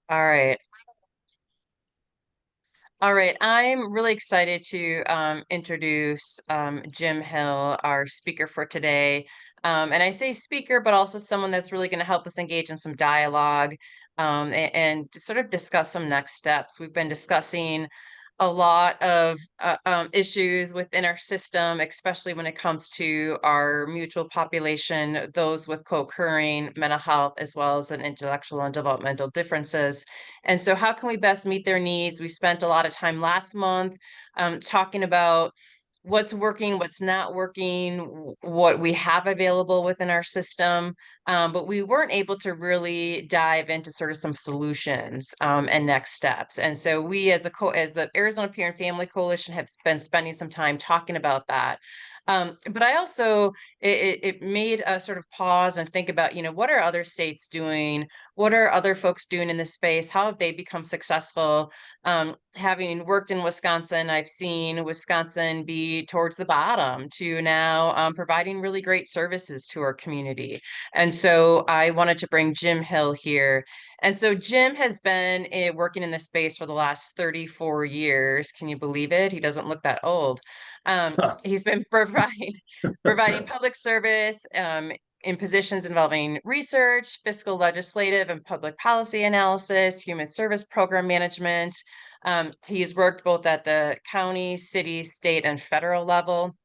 All right. All right. I'm really excited to introduce Jim Hill, our speaker for today. And I say speaker, but also someone that's really going to help us engage in some dialogue and to sort of discuss some next steps. We've been discussing a lot of issues within our system, especially when it comes to our mutual population, those with co-occurring mental health, as well as an intellectual and developmental differences. And so, how can we best meet their needs? We spent a lot of time last month talking about what's working, what's not working, what we have available within our system. But we weren't able to really dive into sort of some solutions and next steps. And so we, as the Arizona Peer and Family Coalition, have been spending some time talking about that. But I also it made us sort of pause and think about, what are other states doing? What are other folks doing in this space? How have they become successful? Having worked in Wisconsin, I've seen Wisconsin be towards the bottom to now providing really great services to our community. And so I wanted to bring Jim Hill here. And so Jim has been working in this space for the last 34 years. Can you believe it? He doesn't look that old. He's been providing public service in positions involving research, fiscal, legislative, and public policy analysis, human service program management. He's worked both at the county, city, state, and federal level.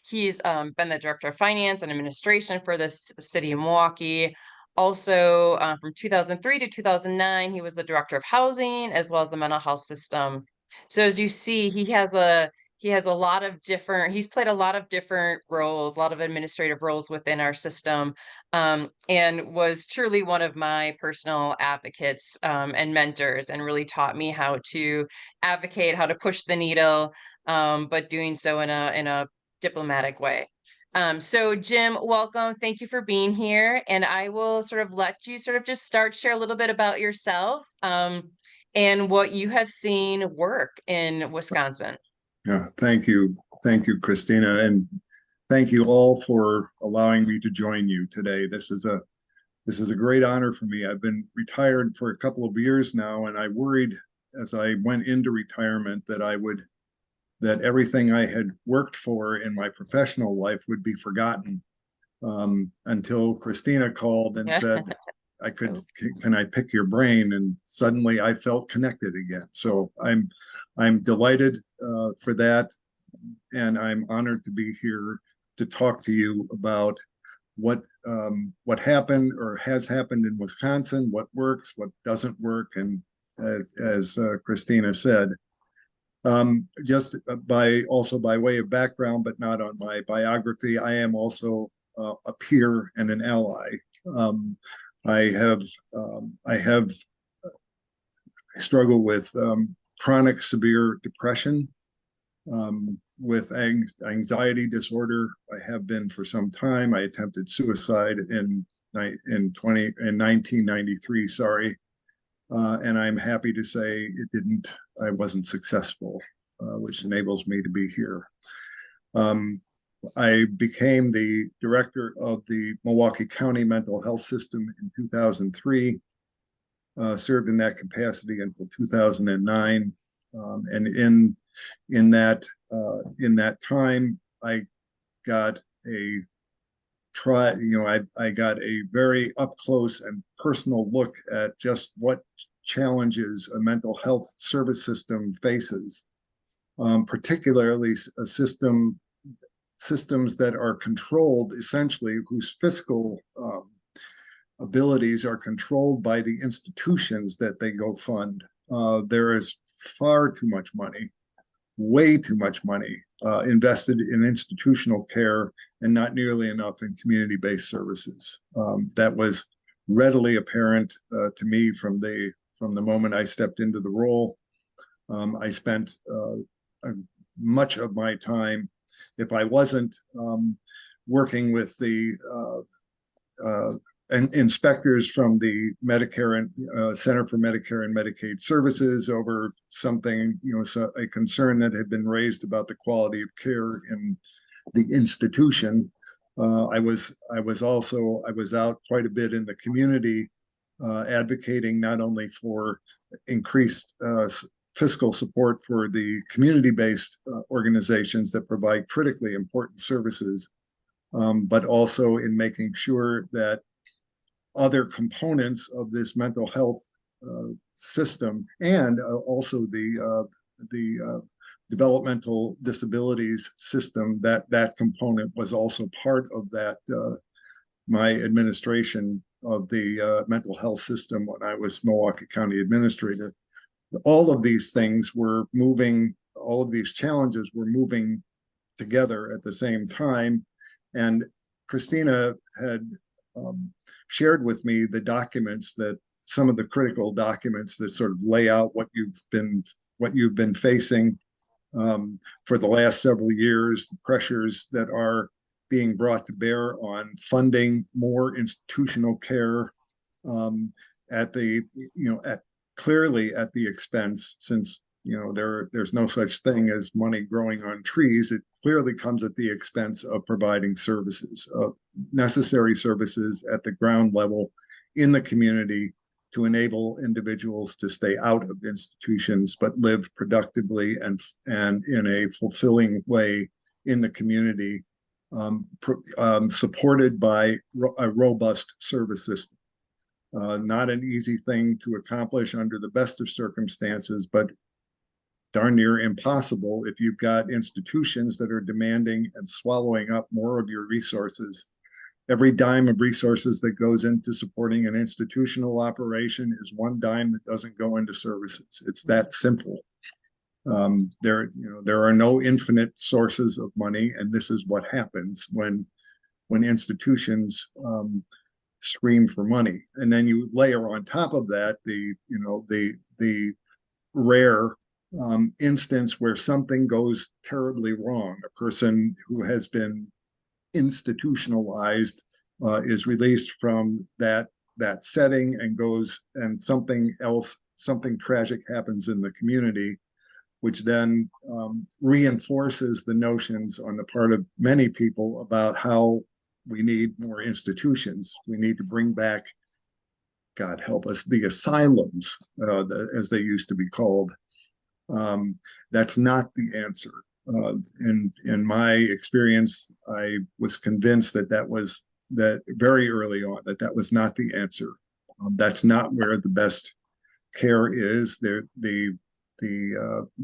He's been the director of finance and administration for this city of Milwaukee. Also, from 2003 to 2009, he was the director of housing as well as the mental health system. So as you see, he has a lot of different, he's played a lot of different roles, a lot of administrative roles within our system, and was truly one of my personal advocates and mentors, and really taught me how to advocate, how to push the needle, but doing so in a diplomatic way. So Jim, welcome. Thank you for being here. And I will sort of let you sort of just share a little bit about yourself, and what you have seen work in Wisconsin. Yeah, thank you. Thank you, Christina. And thank you all for allowing me to join you today. This is a great honor for me. I've been retired for a couple of years now, and I worried as I went into retirement that everything I had worked for in my professional life would be forgotten, until Christina called and said, can I pick your brain? And suddenly I felt connected again. So I'm delighted for that, and I'm honored to be here to talk to you about what happened or has happened in Wisconsin, what works, what doesn't work, and as Christina said, just by way of background, but not on my biography, I am also a peer and an ally. Um, I have struggled with chronic severe depression, with anxiety disorder. I have been for some time. I attempted suicide in 1993. Sorry, and I'm happy to say it didn't. I wasn't successful, which enables me to be here. Um, I became the director of the Milwaukee County Mental Health System in 2003, served in that capacity until 2009. And in that time, I got a I got a very up close and personal look at just what challenges a mental health service system faces, particularly a systems that are controlled, essentially, whose fiscal abilities are controlled by the institutions that they go fund. There is far too much money, way too much money, invested in institutional care, and not nearly enough in community-based services. That was readily apparent to me from the moment I stepped into the role. I spent much of my time, if I wasn't working with the inspectors from the Medicare and Center for Medicare and Medicaid Services over something, a concern that had been raised about the quality of care in the institution. I was out quite a bit in the community, advocating not only for increased fiscal support for the community-based organizations that provide critically important services, but also in making sure that other components of this mental health system and also the developmental disabilities system, that component was also part of that my administration of the mental health system when I was Milwaukee County Administrator. All of these things were moving, all of these challenges were moving together at the same time. And Christina had shared with me the documents that some of the critical documents that sort of lay out what you've been facing for the last several years, the pressures that are being brought to bear on funding more institutional care at the, at clearly at the expense, since there's no such thing as money growing on trees. It clearly comes at the expense of providing services, necessary services at the ground level in the community to enable individuals to stay out of institutions but live productively and in a fulfilling way in the community, supported by a robust service system. Not an easy thing to accomplish under the best of circumstances, but darn near impossible if you've got institutions that are demanding and swallowing up more of your resources. Every dime of resources that goes into supporting an institutional operation is one dime that doesn't go into services. It's that simple. There are no infinite sources of money, and this is what happens when institutions scream for money. And then you layer on top of that the rare instance where something goes terribly wrong. A person who has been institutionalized is released from that setting and goes, and something tragic happens in the community, which then reinforces the notions on the part of many people about how we need more institutions. We need to bring back, God help us, the asylums, as they used to be called. That's not the answer. In my experience, I was convinced that very early on that was not the answer. That's not where the best care is. The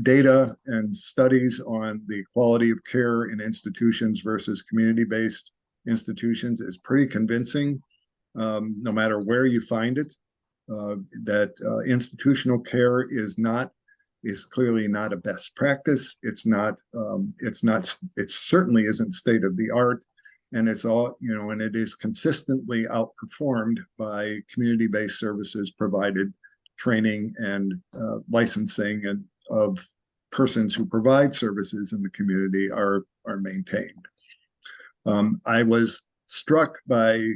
data and studies on the quality of care in institutions versus community-based institutions is pretty convincing, no matter where you find it, that institutional care is clearly not a best practice. It certainly isn't state of the art, and it's all, and it is consistently outperformed by community-based services provided, training and licensing and of persons who provide services in the community are maintained. I was struck by,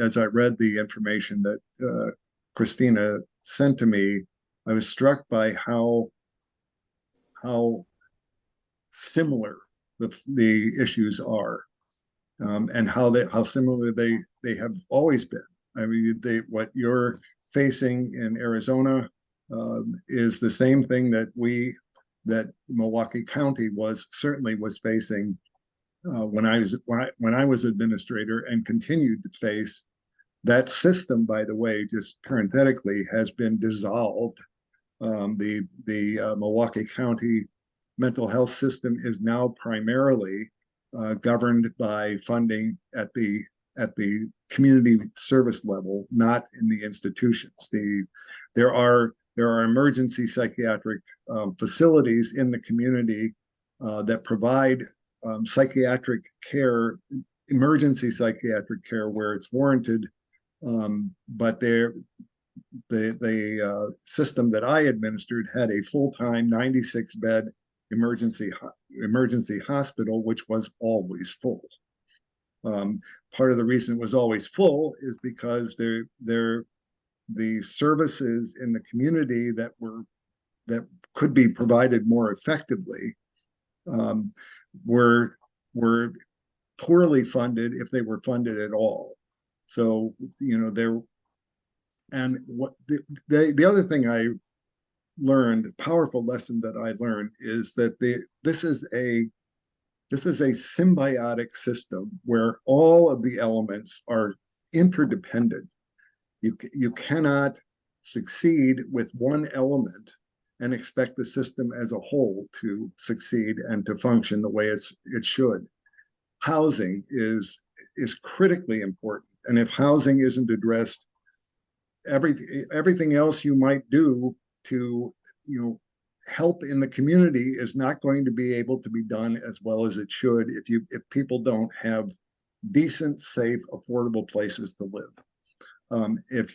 as I read the information that Christina sent to me, I was struck by how similar the issues are, and how similar they have always been. I mean, what you're facing in Arizona is the same thing that Milwaukee County was facing when I was administrator, and continued to face. That system, by the way, just parenthetically, has been dissolved. The Milwaukee County mental health system is now primarily governed by funding at the community service level, not in the institutions. There are emergency psychiatric facilities in the community that provide psychiatric care, emergency psychiatric care where it's warranted, but the system that I administered had a full-time 96-bed emergency hospital, which was always full. Part of the reason it was always full is because the services in the community that could be provided more effectively were poorly funded, if they were funded at all. So and what the other thing I learned, powerful lesson that I learned, is that this is a symbiotic system where all of the elements are interdependent. You cannot succeed with one element and expect the system as a whole to succeed and to function the way it should. Housing is critically important, and if housing isn't addressed, everything else you might do to, you know, help in the community is not going to be able to be done as well as it should if people don't have decent, safe, affordable places to live. If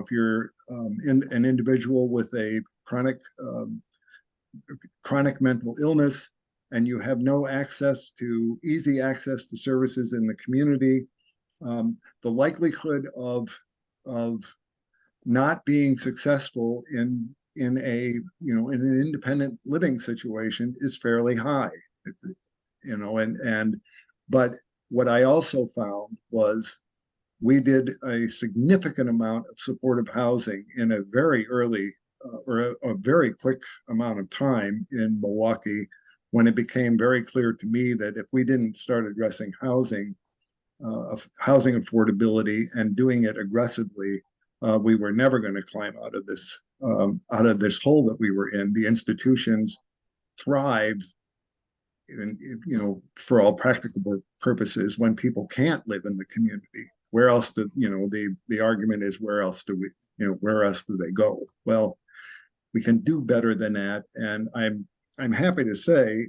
if you're an individual with a chronic mental illness and you have no easy access to services in the community, the likelihood of not being successful in in an independent living situation is fairly high. And but what I also found was we did a significant amount of supportive housing in a very early or a very quick amount of time in Milwaukee, when it became very clear to me that if we didn't start addressing housing affordability and doing it aggressively, we were never going to climb out of this hole that we were in. The institutions thrive, and for all practical purposes, when people can't live in the community. Where else do the argument is, where else do they go? Well, we can do better than that, and I'm happy to say,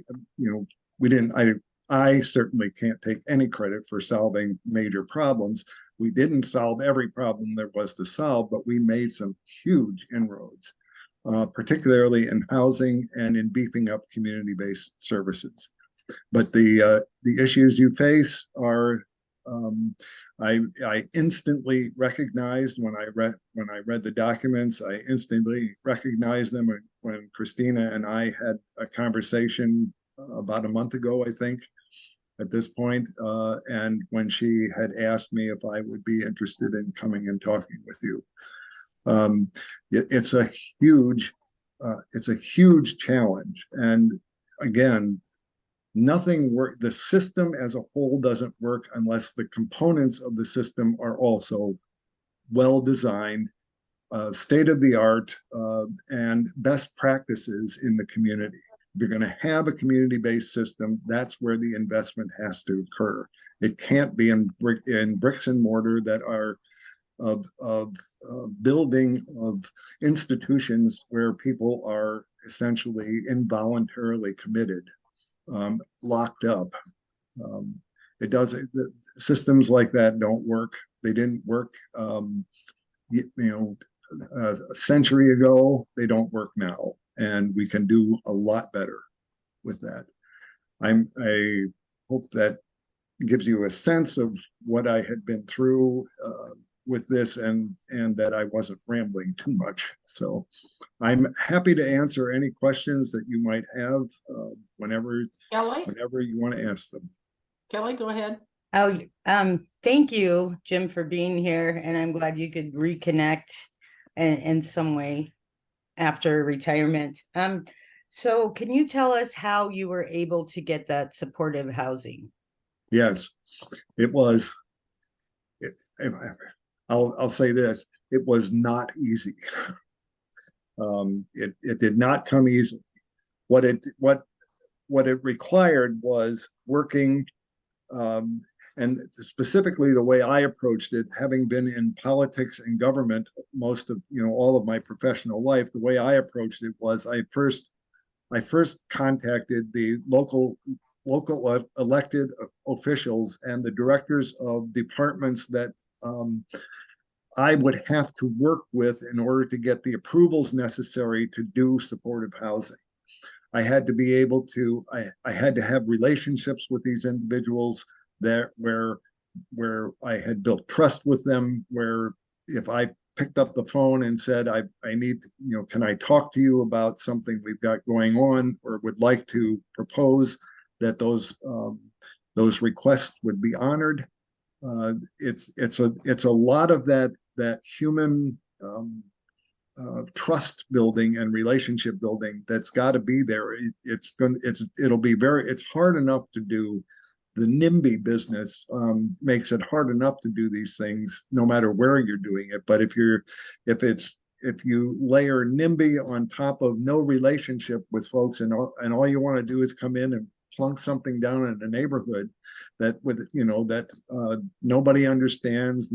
we didn't. I certainly can't take any credit for solving major problems. We didn't solve every problem there was to solve, but we made some huge inroads, particularly in housing and in beefing up community-based services. But the issues you face are, I instantly recognized when I read the documents. I instantly recognized them when Christina and I had a conversation about a month ago, I think, at this point, and when she had asked me if I would be interested in coming and talking with you. It's a huge challenge, and again, the system as a whole doesn't work unless the components of the system are also well designed, state of the art, and best practices in the community. If you're going to have a community-based system, that's where the investment has to occur. It can't be in bricks and mortar that are of building of institutions where people are essentially involuntarily committed, locked up. It doesn't. Systems like that don't work. They didn't work, a century ago. They don't work now, and we can do a lot better with that. I hope that gives you a sense of what I had been through with this, and that I wasn't rambling too much. So I'm happy to answer any questions that you might have whenever you want to ask them. Kelly, go ahead. Oh, thank you, Jim, for being here, and I'm glad you could reconnect in some way after retirement. So can you tell us how you were able to get that supportive housing? Yes, it was. I'll say this: it was not easy. It did not come easily. What it required was working, and specifically the way I approached it, having been in politics and government most of all of my professional life. The way I approached it was I first contacted the local elected officials and the directors of departments that I would have to work with in order to get the approvals necessary to do supportive housing. I had to be able to, I had to have relationships with these individuals that where I had built trust with them, where if I picked up the phone and said, I need, can I talk to you about something we've got going on or would like to propose, that those requests would be honored. It's a lot of that human trust building and relationship building that's got to be there. It's hard enough to do. The NIMBY business makes it hard enough to do these things no matter where you're doing it. But if you layer NIMBY on top of no relationship with folks, and all you want to do is come in and plunk something down in the neighborhood that nobody understands,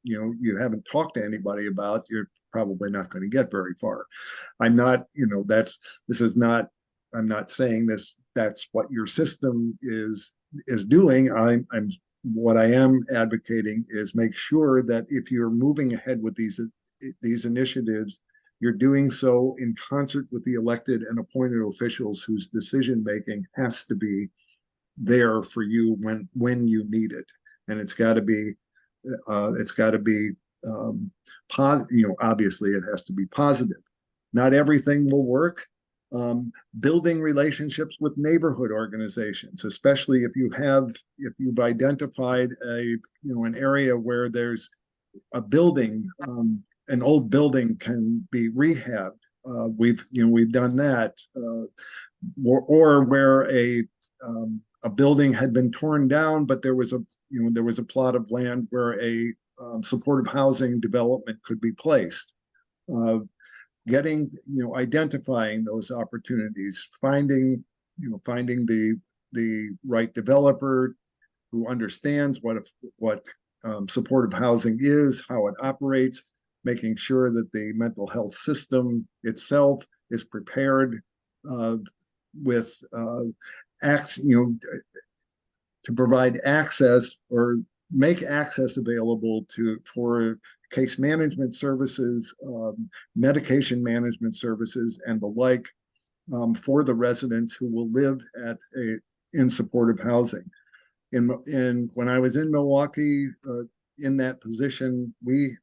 you haven't talked to anybody about, you're probably not going to get very far. I'm not saying that's what your system is doing. What I am advocating is make sure that if you're moving ahead with these initiatives, you're doing so in concert with the elected and appointed officials whose decision making has to be there for you when you need it, and it's got to be positive. Obviously, it has to be positive. Not everything will work. Building relationships with neighborhood organizations, especially if you've identified an area where there's a building, an old building can be rehabbed. We've done that, or where a building had been torn down, but there was a plot of land where a supportive housing development could be placed. Identifying those opportunities, finding the right developer who understands what supportive housing is, how it operates, making sure that the mental health system itself is prepared with acts, to provide access or make access available for case management services, medication management services, and the like, for the residents who will live in supportive housing. When I was in Milwaukee, in that position, we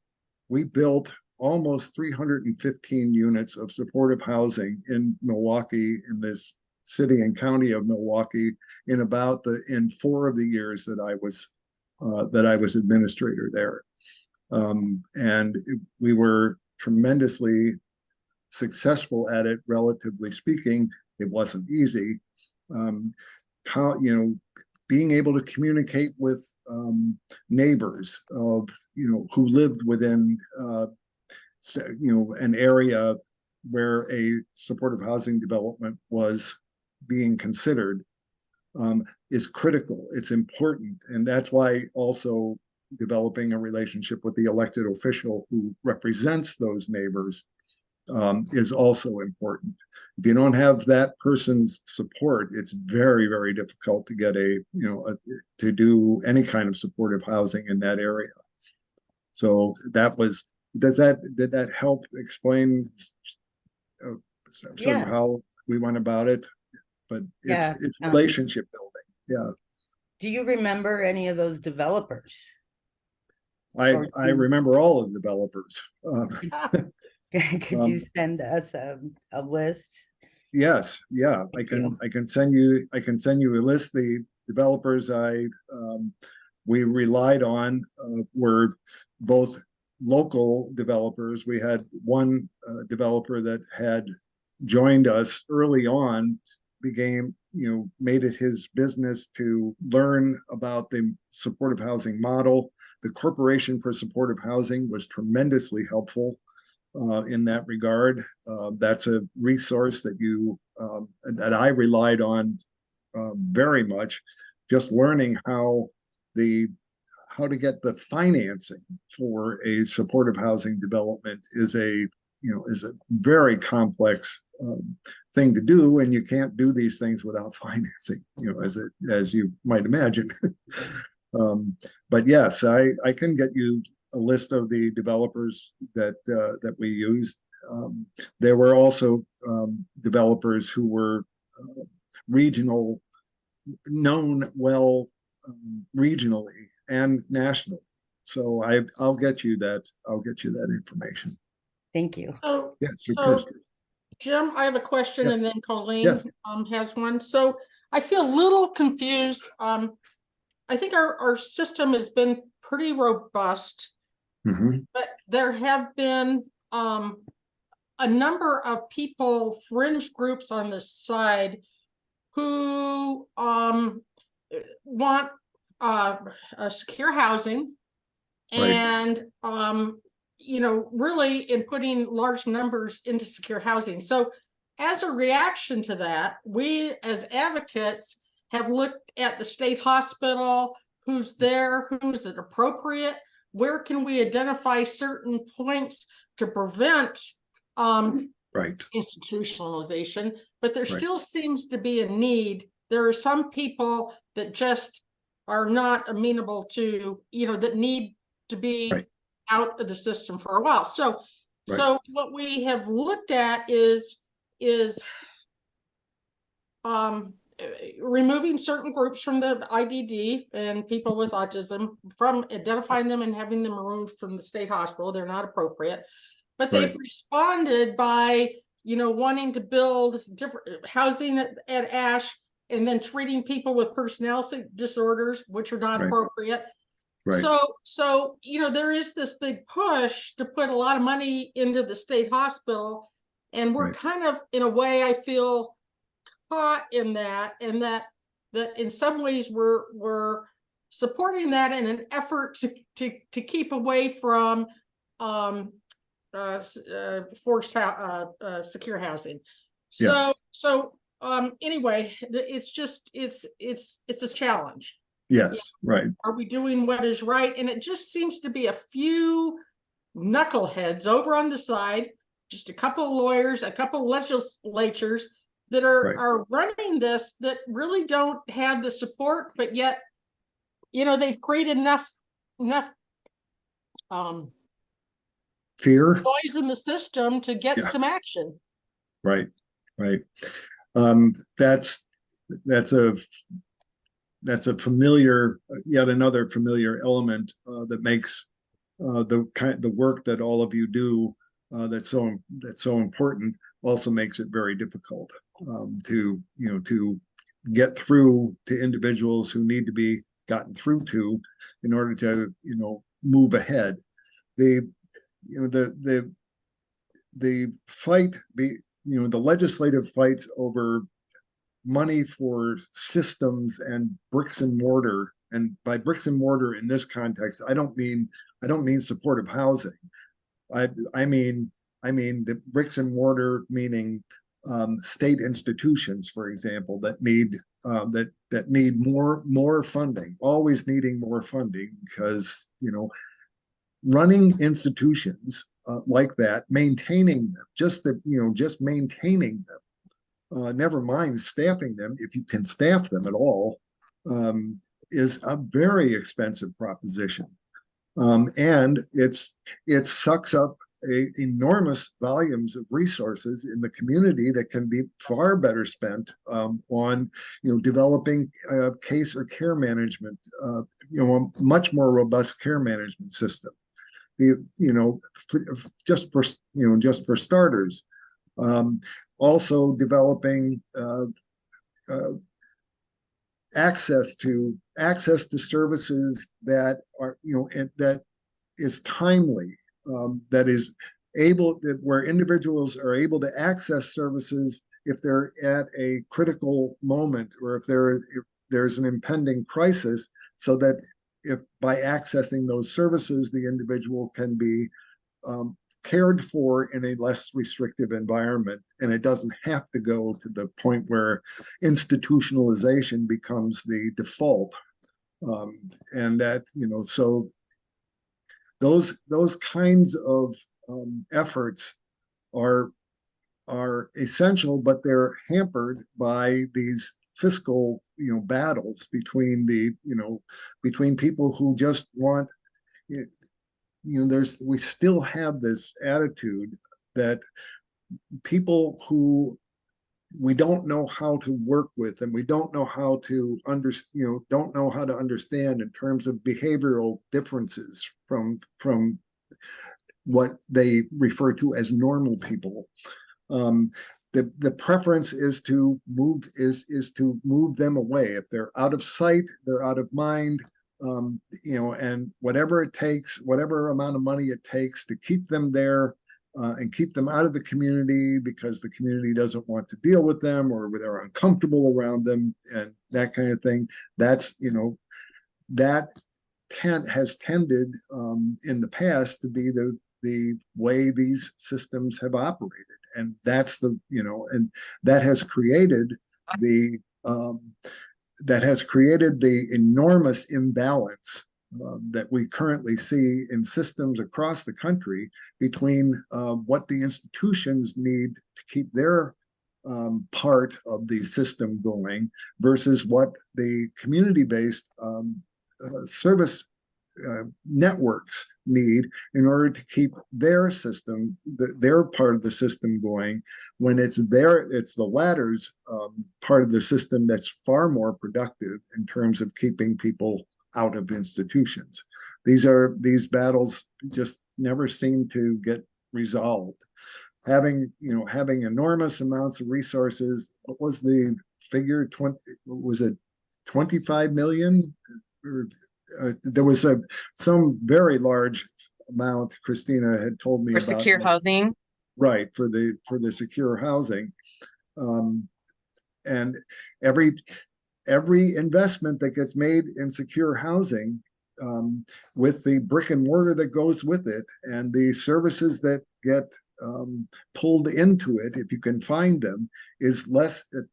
built almost 315 units of supportive housing in Milwaukee, in this city and county of Milwaukee, in 4 of the years that I was administrator there. And we were tremendously successful at it, relatively speaking. It wasn't easy. Being able to communicate with neighbors who lived within an area where a supportive housing development was being considered is critical. It's important, and that's why also developing a relationship with the elected official who represents those neighbors is also important. If you don't have that person's support, it's very, very difficult to get to do any kind of supportive housing in that area. So did that help explain sort of how we went about it? But it's relationship building. Yeah. Do you remember any of those developers? I remember all of the developers. Could you send us a list? Yes, yeah, I can send you a list. The developers we relied on were both local developers. We had one developer that had joined us early on, made it his business to learn about the supportive housing model. The Corporation for Supportive Housing was tremendously helpful in that regard. That's a resource that I relied on very much. Just learning how to get the financing for a supportive housing development is a very complex thing to do, and you can't do these things without financing, as you might imagine. But yes, I can get you a list of the developers that we used. There were also developers who were regional, known well regionally and nationally. So I'll get you that information. Thank you. So, yes, Jim, I have a question, Yes. and then Colleen Yes. has one. So I feel a little confused. I think our system has been pretty robust, Mhm. but there have been a number of people, fringe groups on the side who want secure housing Right. and really in putting large numbers into secure housing. So as a reaction to that, we as advocates have looked at the state hospital, who's there, who's it appropriate, where can we identify certain points to prevent Right. institutionalization, but there Right. still seems to be a need. There are some people that just are not amenable to, that need to be Right. out of the system for a while. So, Right. so what we have looked at is removing certain groups from the IDD and people with autism, from identifying them and having them removed from the state hospital. They're not appropriate, but they've Right. responded by, wanting to build different housing at Ash and then treating people with personality disorders, which are not Right. appropriate. Right. So, there is this big push to put a lot of money into the state hospital. And we're Right. kind of, in a way, I feel caught in that, and that in some ways we're supporting that in an effort to keep away from forced secure housing. Yeah. So anyway, it's a challenge. Yes. Right. Are we doing what is right? And it just seems to be a few knuckleheads over on the side, just a couple of lawyers, a couple of legislatures that Right. are running this, that really don't have the support, but yet, they've created enough Fear. noise in the system to get Yeah. some action. Right. Right. That's a familiar, yet another familiar element that makes the work that all of you do that's so important, also makes it very difficult to get through to individuals who need to be gotten through to in order to move ahead. The fight, the legislative fights over money for systems and bricks and mortar, and by bricks and mortar in this context, I don't mean supportive housing. I mean the bricks and mortar, meaning state institutions, for example, that need more funding, always needing more funding, because running institutions like that, maintaining them, just maintaining them, never mind staffing them, if you can staff them at all, is a very expensive proposition. And it sucks up enormous volumes of resources in the community that can be far better spent on developing case or care management, a much more robust care management system. Just for starters, also developing access to services that are that is timely, that is where individuals are able to access services if they're at a critical moment, or if there's an impending crisis, so that if by accessing those services, the individual can be cared for in a less restrictive environment, and it doesn't have to go to the point where institutionalization becomes the default. And that, so those kinds of efforts are essential, but they're hampered by these fiscal battles between between people who just want we still have this attitude that people who we don't know how to work with, and we don't know how to understand in terms of behavioral differences from what they refer to as normal people. The preference is to move them away. If they're out of sight, they're out of mind. and whatever it takes, whatever amount of money it takes to keep them there and keep them out of the community because the community doesn't want to deal with them or they're uncomfortable around them and that kind of thing. That's, that has tended in the past to be the way these systems have operated. And that's and that has created the enormous imbalance that we currently see in systems across the country between what the institutions need to keep their part of the system going versus what the community-based service networks need in order to keep their system, their part of the system going, when it's the latter's part of the system that's far more productive in terms of keeping people out of institutions. These battles just never seem to get resolved. Having enormous amounts of resources, what was the figure? Was it 25 million? There was some very large amount Christina had told me For about. secure housing. Right, for the secure housing. And every investment that gets made in secure housing, with the brick and mortar that goes with it and the services that get pulled into it, if you can find them, is less, it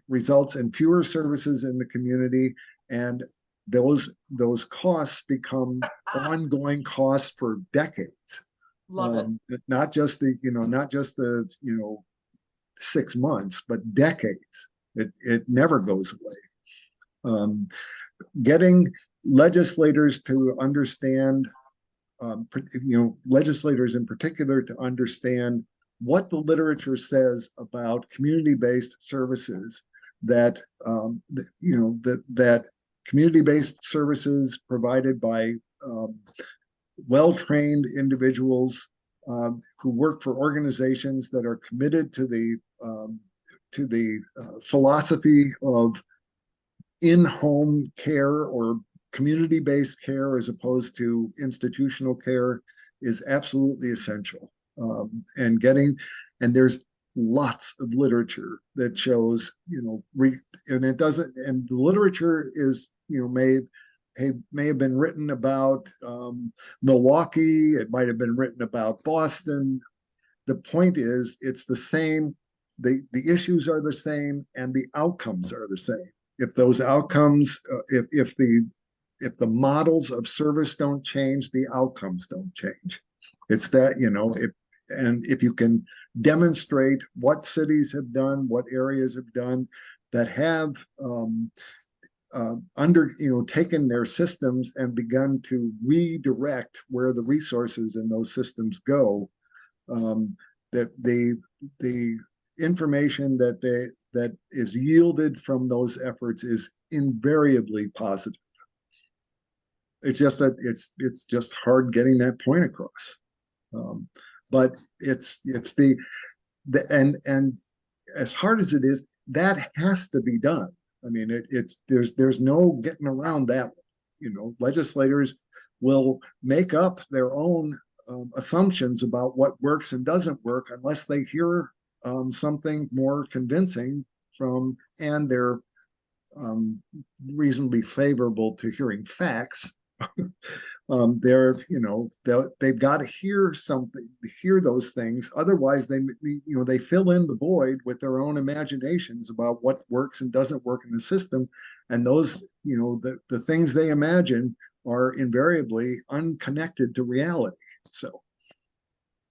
results in fewer services in the community, and those costs become ongoing costs for decades. Love it. Not just the 6 months, but decades. It never goes away. Getting legislators to understand, legislators in particular, to understand what the literature says about community-based services, that that community-based services provided by well-trained individuals who work for organizations that are committed to the philosophy of in-home care or community-based care as opposed to institutional care is absolutely essential. And there's lots of literature that shows, and the literature is, may have been written about Milwaukee, it might have been written about Boston. The point is, it's the same, the issues are the same and the outcomes are the same. If those outcomes, if the models of service don't change, the outcomes don't change. It's that, if you can demonstrate what cities have done, what areas have done that have taken their systems and begun to redirect where the resources in those systems go, that the information that is yielded from those efforts is invariably positive. It's just hard getting that point across. But it's and as hard as it is, that has to be done. I mean, there's no getting around that. Legislators will make up their own assumptions about what works and doesn't work unless they hear something more convincing from, and they're reasonably favorable to hearing facts. They've got to hear something, hear those things. Otherwise, they fill in the void with their own imaginations about what works and doesn't work in the system, and those, the things they imagine are invariably unconnected to reality. So,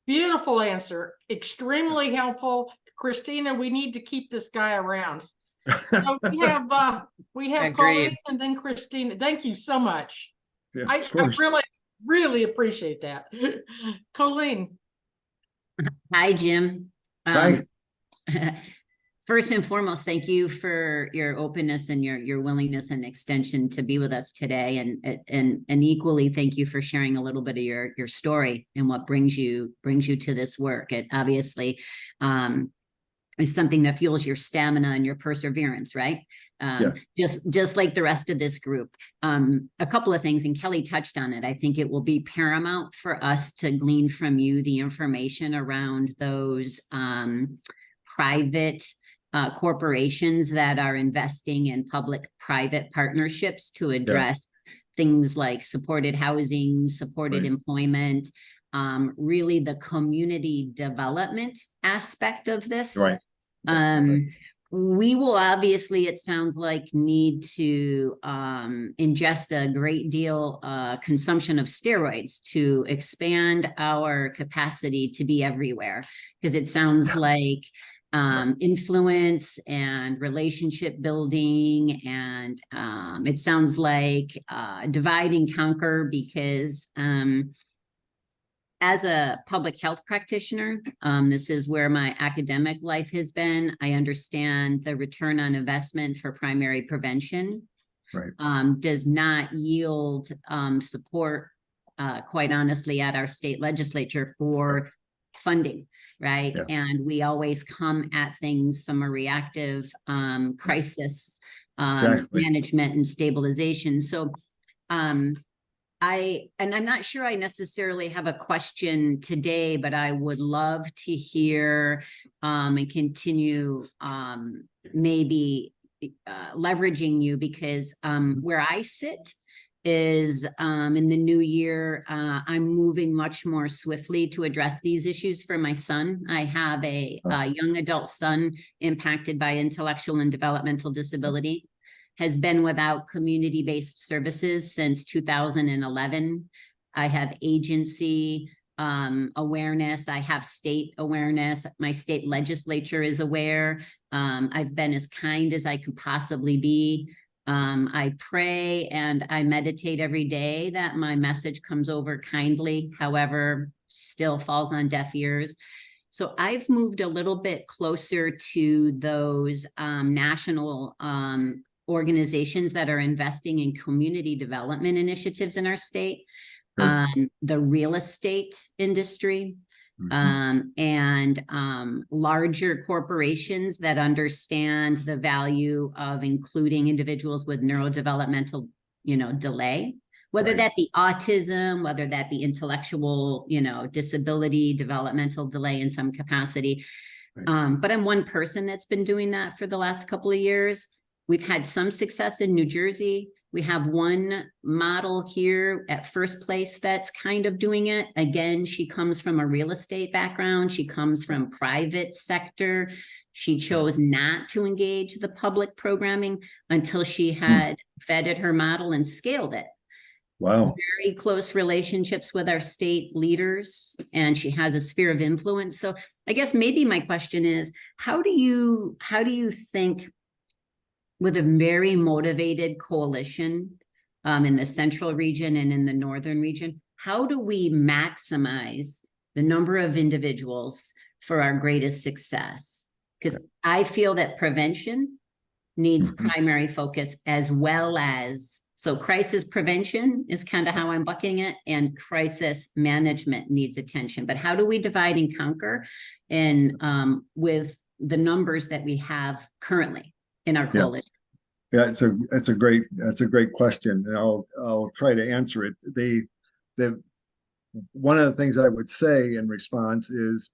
beautiful answer, extremely helpful, Christina. We need to keep this guy around. So we have Colleen and then Christina. Thank you so much. Yeah, I really, really appreciate that. Colleen. Hi, Jim. Hi. First and foremost, thank you for your openness and your willingness and extension to be with us today. And equally, thank you for sharing a little bit of your story and what brings you to this work. It obviously is something that fuels your stamina and your perseverance, right? Yeah. Just like the rest of this group. A couple of things, and Kelly touched on it. I think it will be paramount for us to glean from you the information around those private corporations that are investing in public-private partnerships to address things like supported housing, supported Right. employment, really the community development aspect of this. Right. We will obviously, it sounds like, need to ingest a great deal consumption of steroids to expand our capacity to be everywhere, because it sounds like influence and relationship building, and it sounds like divide and conquer, because as a public health practitioner, this is where my academic life has been. I understand the return on investment for primary prevention does not yield support, quite honestly, at our state legislature for funding, right? Yeah. And we always come at things from a reactive crisis Exactly. management and stabilization. So I'm not sure I necessarily have a question today, but I would love to hear and continue maybe leveraging you, because where I sit is in the new year, I'm moving much more swiftly to address these issues for my son. I have a young adult son impacted by intellectual and developmental disability, has been without community-based services since 2011. I have agency awareness. I have state awareness. My state legislature is aware. I've been as kind as I could possibly be. I pray and I meditate every day that my message comes over kindly, however, still falls on deaf ears. So I've moved a little bit closer to those national organizations that are investing in community development initiatives in our state, the real estate industry, and larger corporations that understand the value of including individuals with neurodevelopmental, delay, whether that be autism, whether that be intellectual, disability, developmental delay in some capacity. But I'm one person that's been doing that for the last couple of years. We've had some success in New Jersey. We have one model here at First Place that's kind of doing it. Again, she comes from a real estate background. She comes from private sector. She chose not to engage the public programming until she had vetted her model and scaled it. Wow. Very close relationships with our state leaders, and she has a sphere of influence. So I guess maybe my question is, how do you think, with a very motivated coalition in the central region and in the northern region, how do we maximize the number of individuals for our greatest success? Because I feel that prevention needs primary focus, as well as, so crisis prevention is kind of how I'm bucking it, and crisis management needs attention. But how do we divide and conquer with the numbers that we have currently in our coalition? Yeah, it's a great question, and I'll try to answer it. The one of the things I would say in response is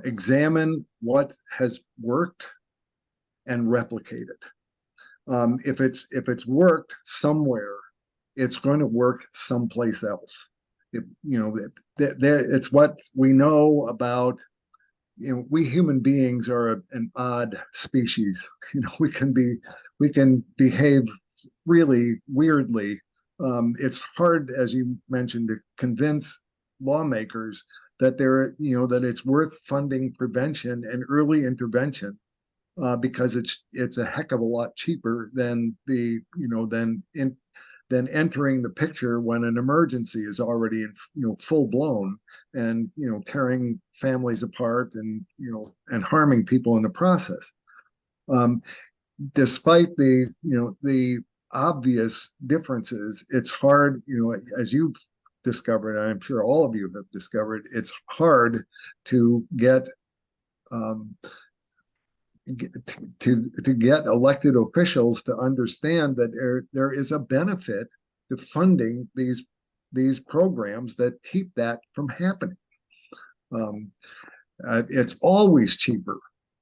examine what has worked and replicate it. If it's worked somewhere, it's going to work someplace else. It's what we know about. We human beings are an odd species. We can behave really weirdly. It's hard, as you mentioned, to convince lawmakers that that it's worth funding prevention and early intervention, because it's a heck of a lot cheaper than than entering the picture when an emergency is already in full blown, and tearing families apart, and harming people in the process. Despite the obvious differences, it's hard, as you've discovered, and I'm sure all of you have discovered, it's hard to get to get elected officials to understand that there is a benefit to funding these programs that keep that from happening. It's always cheaper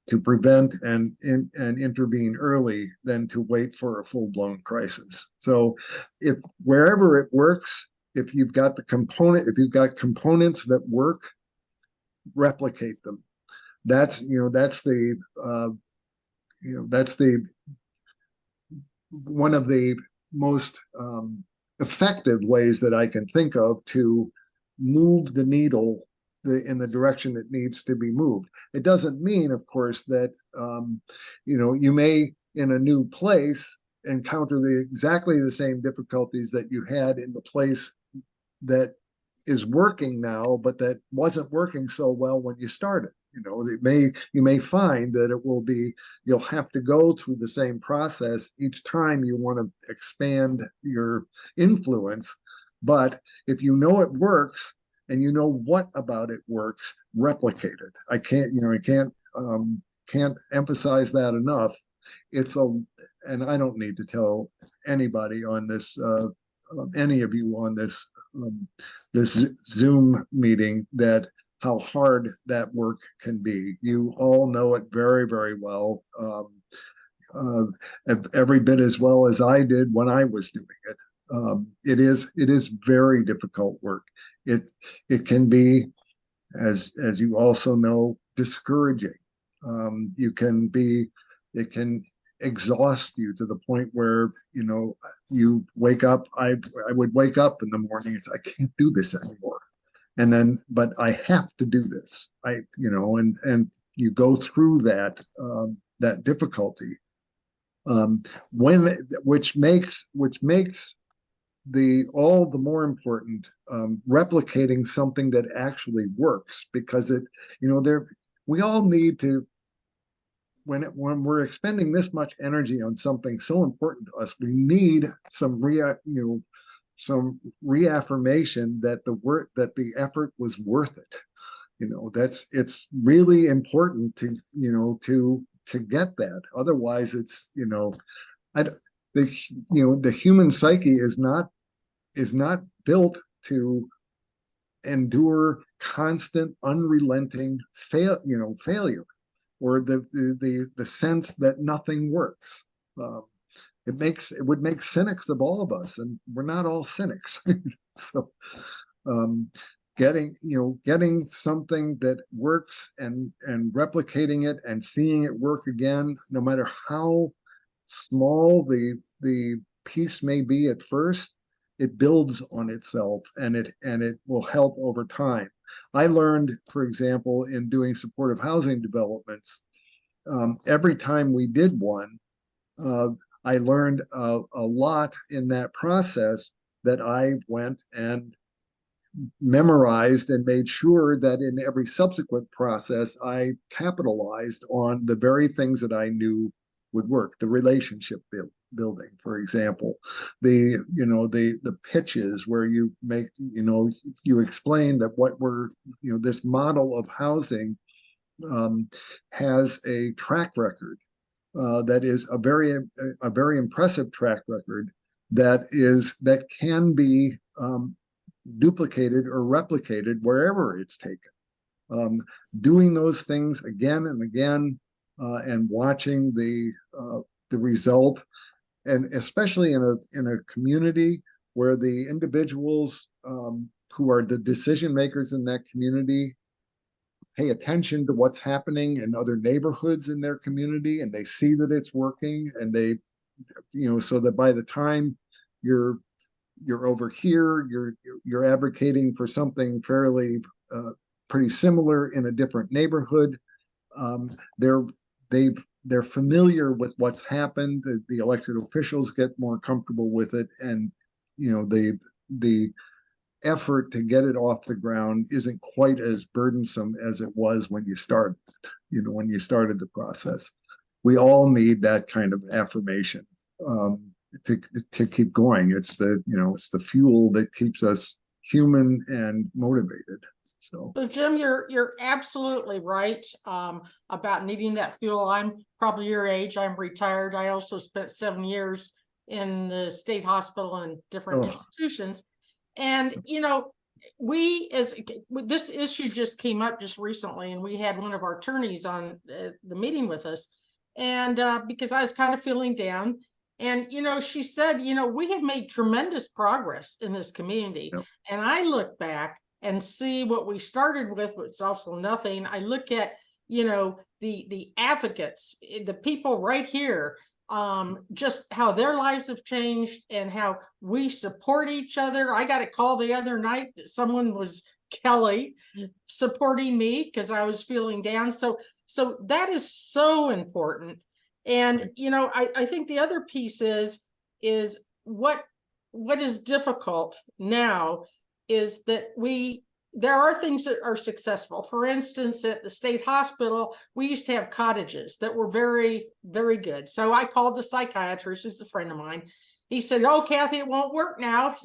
to prevent and intervene early than to wait for a full-blown crisis. So if wherever it works, if you've got components that work, replicate them. That's the one of the most effective ways that I can think of to move the needle in the direction it needs to be moved. It doesn't mean, of course, that you may in a new place encounter exactly the same difficulties that you had in the place that is working now, but that wasn't working so well when you started. You may find that you'll have to go through the same process each time you want to expand your influence. But if you know it works and you know what about it works, replicate it. I can't emphasize that enough. And I don't need to tell anybody on this, any of you on this Zoom meeting, that how hard that work can be. You all know it very, very well, every bit as well as I did when I was doing it. It is very difficult work. It can be, as you also know, discouraging. It can exhaust you to the point where you wake up. I would wake up in the morning and say, I can't do this anymore. And then, but I have to do this. And you go through that difficulty, which makes all the more important replicating something that actually works, because we all need to, when we're expending this much energy on something so important to us, we need some reaffirmation that the effort was worth it. It's really important to get that. Otherwise, the human psyche is not built to endure constant, unrelenting failure, or the sense that nothing works. It would make cynics of all of us, and we're not all cynics. So getting something that works and replicating it and seeing it work again, no matter how small the piece may be at first, it builds on itself, and it will help over time. I learned, for example, in doing supportive housing developments, every time we did one, I learned a lot in that process that I went and memorized and made sure that in every subsequent process, I capitalized on the very things that I knew would work. The relationship building, for example, the pitches where you make, you explain that this model of housing has a track record that is a very impressive track record that can be duplicated or replicated wherever it's taken. Doing those things again and again, and watching the result, and especially in a community where the individuals who are the decision makers in that community pay attention to what's happening in other neighborhoods in their community, and they see that it's working, and they, so that by the time you're over here, you're advocating for something fairly pretty similar in a different neighborhood. They're familiar with what's happened. The elected officials get more comfortable with it, and the effort to get it off the ground isn't quite as burdensome as it was when you started the process. We all need that kind of affirmation to keep going. It's the fuel that keeps us human and motivated. So, So Jim, you're absolutely right about needing that fuel. I'm probably your age. I'm retired. I also spent 7 years in the state hospital and different Oh. institutions. And we this issue just came up just recently, and we had one of our attorneys on the meeting with us, and because I was kind of feeling down. And she said, we have made tremendous progress in this community. Yep. And I look back and see what we started with, which is also nothing. I look at, the advocates, the people right here, just how their lives have changed and how we support each other. I got a call the other night that someone was Kelly supporting me because I was feeling down. So that is so important. And I think the other piece is what is difficult now is that there are things that are successful. For instance, at the state hospital, we used to have cottages that were very, very good. So I called the psychiatrist, who's a friend of mine. He said, "Oh, Kathy, it won't work now,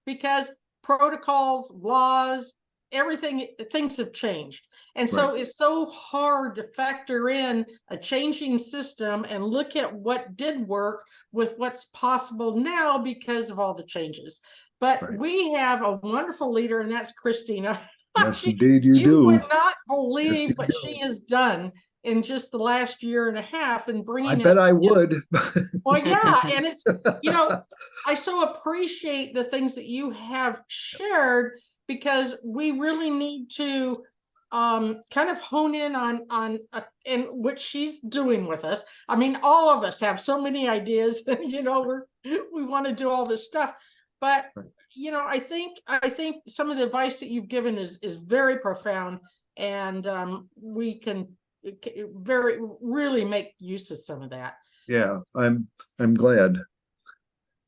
because protocols, laws, everything, things have changed." And so Right. it's so hard to factor in a changing system and look at what did work with what's possible now because of all the changes. But Right. we have a wonderful leader, and that's Christina. Yes, indeed you do. would not Yes, believe you what do. she has done in just the last year and a half and I bringing bet us. I would. Well, yeah, and it's I so appreciate the things that you have shared, because we really need to kind of hone in on and what she's doing with us. I mean, all of us have so many ideas, we want to do all this stuff, but Right. I think some of the advice that you've given is very profound, and we can very really make use of some of that. Yeah, I'm glad.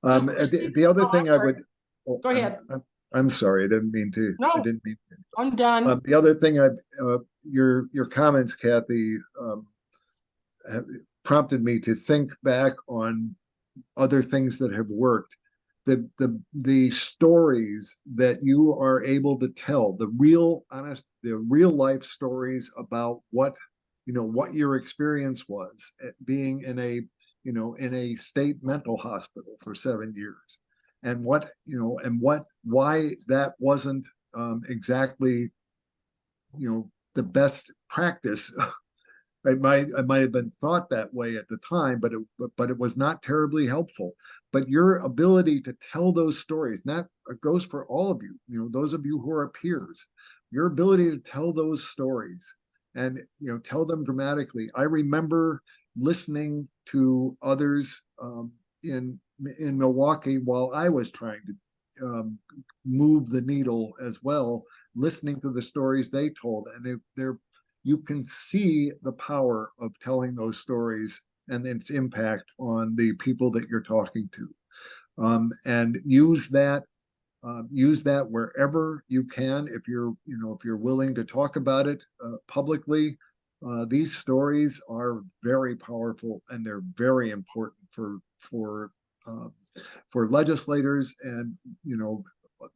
So The Christina, other oh, I'm thing I sorry. would, oh, Go ahead. I'm sorry, I didn't mean to. I No, didn't mean. I'm done. The other thing your comments, Kathy, have prompted me to think back on other things that have worked. The stories that you are able to tell, the real life stories about what your experience was being in a state mental hospital for 7 years, and why that wasn't exactly the best practice. It might have been thought that way at the time, but it was not terribly helpful. But your ability to tell those stories, and that goes for all of you, those of you who are peers, your ability to tell those stories and tell them dramatically. I remember listening to others in Milwaukee while I was trying to move the needle as well, listening to the stories they told, and they're you can see the power of telling those stories and its impact on the people that you're talking to, and use that wherever you can. If you're willing to talk about it publicly, these stories are very powerful, and they're very important for legislators and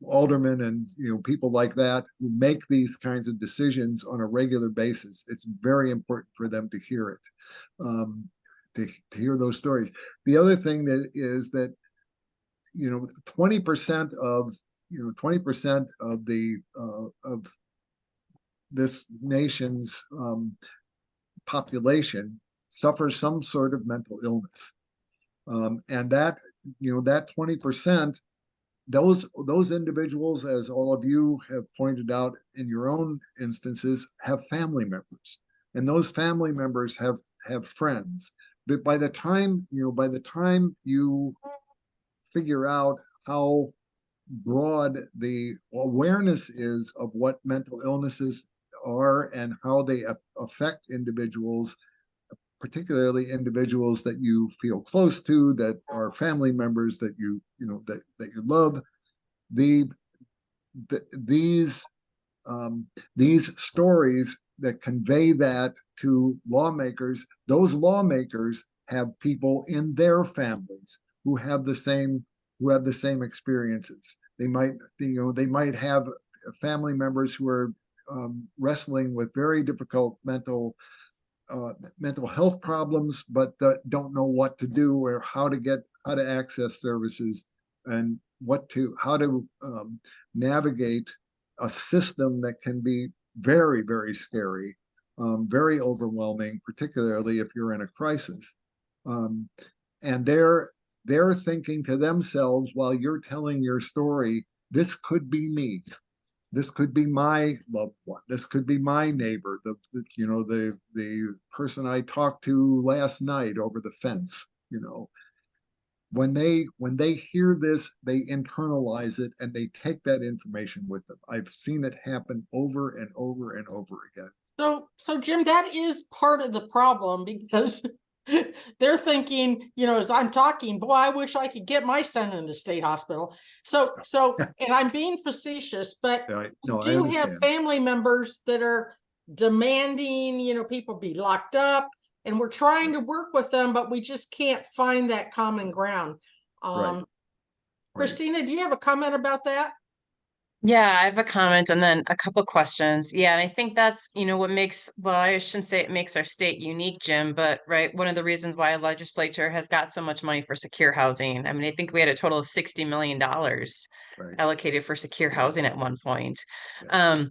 aldermen and people like that who make these kinds of decisions on a regular basis. It's very important for them to hear it, to hear those stories. The other thing that is that 20% of 20% of the of this nation's population suffers some sort of mental illness, and that 20%. Those individuals, as all of you have pointed out in your own instances, have family members, and those family members have friends. But by the time you figure out how broad the awareness is of what mental illnesses are and how they affect individuals, particularly individuals that you feel close to, that are family members that you love, these stories that convey that to lawmakers. Those lawmakers have people in their families who have the same experiences. They might have family members who are wrestling with very difficult mental health problems, but don't know what to do or how to access services and how to navigate a system that can be very, very scary, very overwhelming, particularly if you're in a crisis. And they're thinking to themselves while you're telling your story, this could be me. This could be my loved one. This could be my neighbor, the person I talked to last night over the fence. When they hear this, they internalize it and they take that information with them. I've seen it happen over and over and over again. So Jim, that is part of the problem because they're thinking, as I'm talking, boy, I wish I could get my son in the state hospital. So, and I'm being facetious, but No, I do have understand. family members that are demanding, people be locked up, and we're trying to work with them, but we just can't find that common ground. Right. Christina, do you have a comment about that? Yeah, I have a comment and then a couple questions. Yeah, and I think that's, what makes, well, I shouldn't say it makes our state unique, Jim, but right, one of the reasons why our legislature has got so much money for secure housing. I mean, I think we had a total of $60 million Right. allocated for secure housing at one point. Yeah.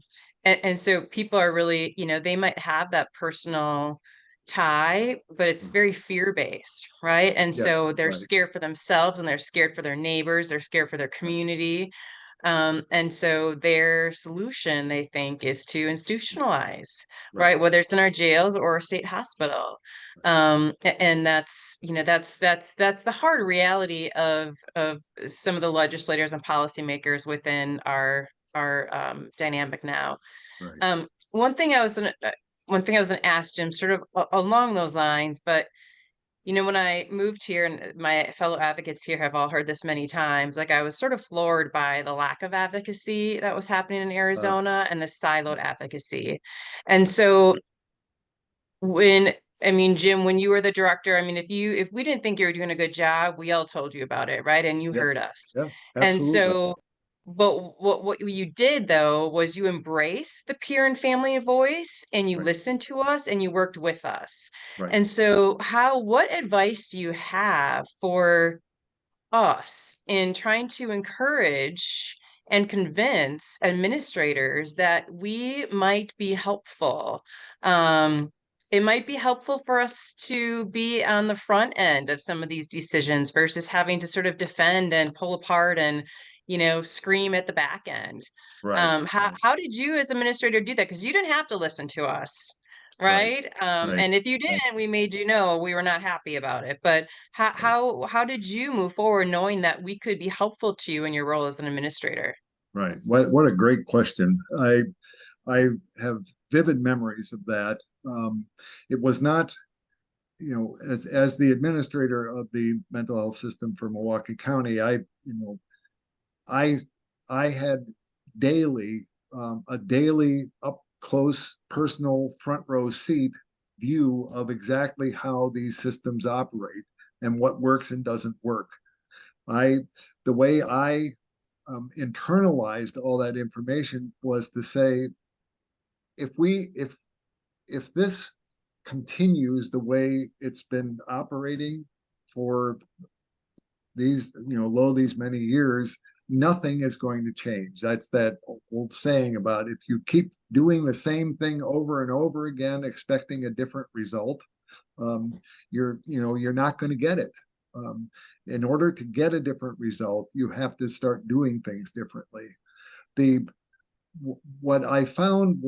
And so people are really, they might have that personal tie, but it's very fear-based, right? And Yes, so they're right. scared for themselves and they're scared for their neighbors, they're scared for their community. And so their solution, they think, is to institutionalize, right? Whether it's in our jails or a state hospital. And that's, that's the hard reality of some of the legislators and policymakers within our dynamic now. Right. One thing I was gonna ask Jim, sort of along those lines, but when I moved here, and my fellow advocates here have all heard this many times, like I was sort of floored by the lack of advocacy that was happening in Arizona and the siloed advocacy. And so Jim, when you were the director, if we didn't think you were doing a good job, we all told you about it, right? And you Yes. heard us. Yeah, And absolutely. so, but what you did though was you embraced the peer and family voice and you Right. listened to us and you worked with us. Right. And so what advice do you have for us in trying to encourage and convince administrators that we might be helpful? It might be helpful for us to be on the front end of some of these decisions versus having to sort of defend and pull apart and, scream at the back end. Right. How did you as administrator do that? Because you didn't have to listen to us. Right. Right. Right. And if you didn't, we made you know we were not happy about it. But how did you move forward knowing that we could be helpful to you in your role as an administrator? Right. What a great question. I have vivid memories of that. It was not, as the administrator of the mental health system for Milwaukee County, I had daily a daily up close personal front row seat view of exactly how these systems operate and what works and doesn't work. The way I internalized all that information was to say, if this continues the way it's been operating for these these many years, nothing is going to change. That's that old saying about if you keep doing the same thing over and over again expecting a different result, you're not going to get it. In order to get a different result, you have to start doing things differently. What I found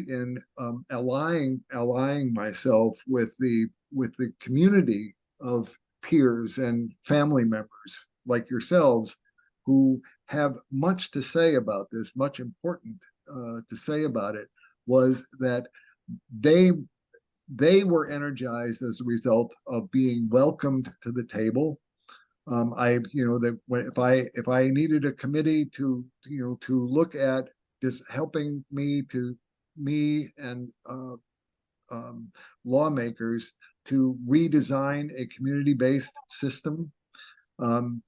in allying myself with the community of peers and family members like yourselves who have much to say about this, much important to say about it, was that they were energized as a result of being welcomed to the table. If I needed a committee to look at this, helping me and lawmakers to redesign a community-based system, it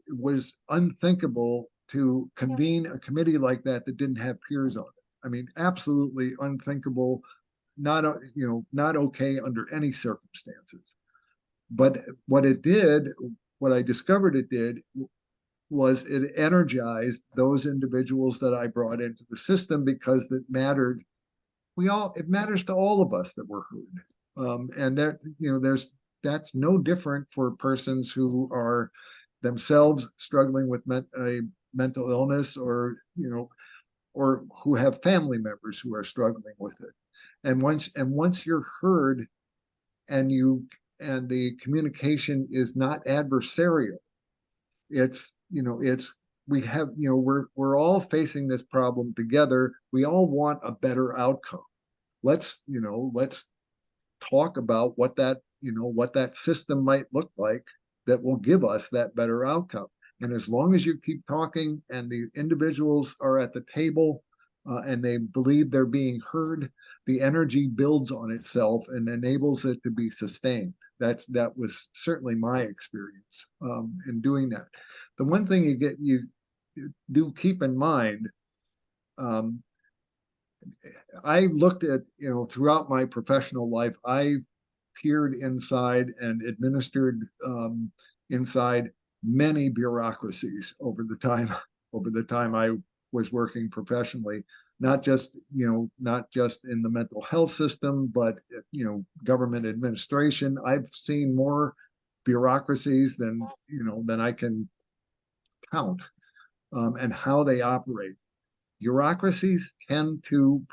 was unthinkable to convene a committee like that didn't have peers on it. I mean, absolutely unthinkable, not, not okay under any circumstances. But what it did, what I discovered it did, was it energized those individuals that I brought into the system because it mattered. It matters to all of us that we're heard. And that, that's no different for persons who are themselves struggling with a mental illness, or, or who have family members who are struggling with it. And once you're heard, and the communication is not adversarial, we're all facing this problem together. We all want a better outcome. Let's talk about what that system might look like that will give us that better outcome. And as long as you keep talking and the individuals are at the table, and they believe they're being heard, the energy builds on itself and enables it to be sustained. That was certainly my experience in doing that. The one thing you do keep in mind, I looked at, throughout my professional life, I peered inside and administered inside many bureaucracies over the time I was working professionally, not just in the mental health system, but government administration. I've seen more bureaucracies than I can count, and how they operate. Bureaucracies tend to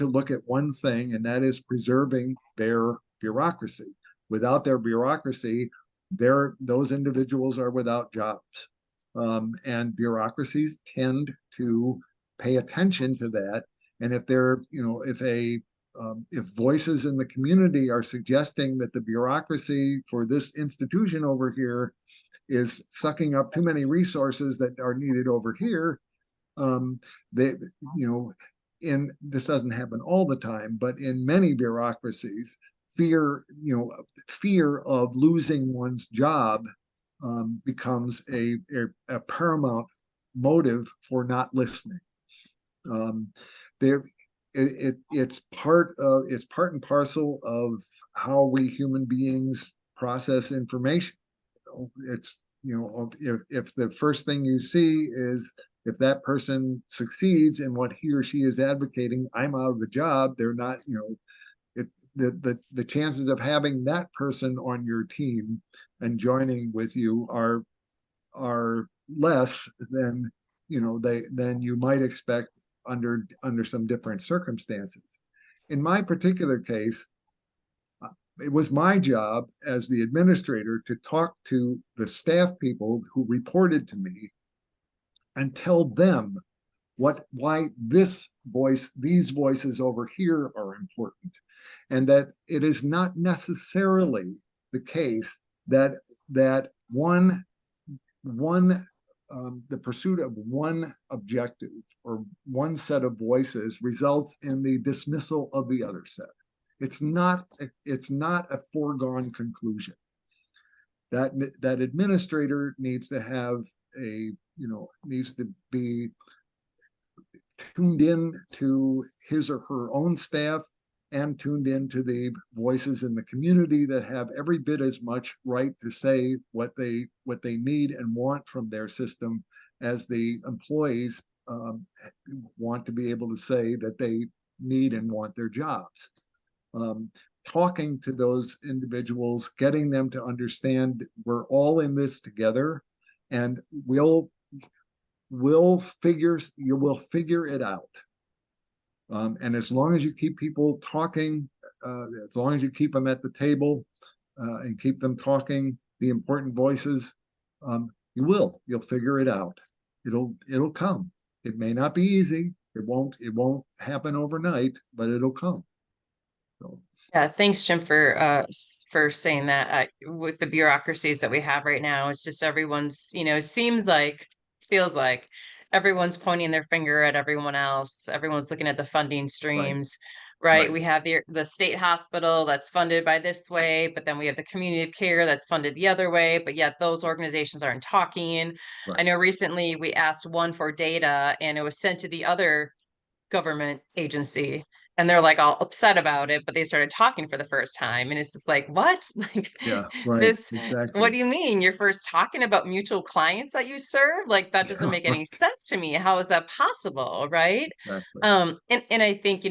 look at one thing, and that is preserving their bureaucracy. Without their bureaucracy, those individuals are without jobs. And bureaucracies tend to pay attention to that. And if if voices in the community are suggesting that the bureaucracy for this institution over here is sucking up too many resources that are needed over here, this doesn't happen all the time, but in many bureaucracies, fear of losing one's job becomes a paramount motive for not listening. It's part and parcel of how we human beings process information. It's if the first thing you see is, if that person succeeds in what he or she is advocating, I'm out of a job, they're not, the chances of having that person on your team and joining with you are less than you might expect under some different circumstances. In my particular case, it was my job as the administrator to talk to the staff people who reported to me and tell them why these voices over here are important, and that it is not necessarily the case that the pursuit of one objective or one set of voices results in the dismissal of the other set. It's not a foregone conclusion. That administrator needs to be tuned in to his or her own staff, and tuned into the voices in the community that have every bit as much right to say what they need and want from their system as the employees want to be able to say that they need and want their jobs. Talking to those individuals, getting them to understand we're all in this together, and you will figure it out. And as long as you keep people talking, as long as you keep them at the table and keep them talking, the important voices, you'll figure it out. It'll come. It may not be easy. It won't happen overnight, but it'll come. So. Yeah, thanks, Jim, for saying that. With the bureaucracies that we have right now, it's just everyone's, feels like everyone's pointing their finger at everyone else. Everyone's looking at the funding streams, right? right. We have the state hospital that's funded by this way, but then we have the community of care that's funded the other way, but yet those organizations aren't talking. I Right. know recently we asked one for data and it was sent to the other government agency, and they're like all upset about it, but they started talking for the first time, and it's just like, what? Like, Yeah, right, this, what exactly. do you mean you're first talking about mutual clients that you serve? Like, that doesn't Yeah, make right, any sense to me. How is that possible, right? exactly. And I think,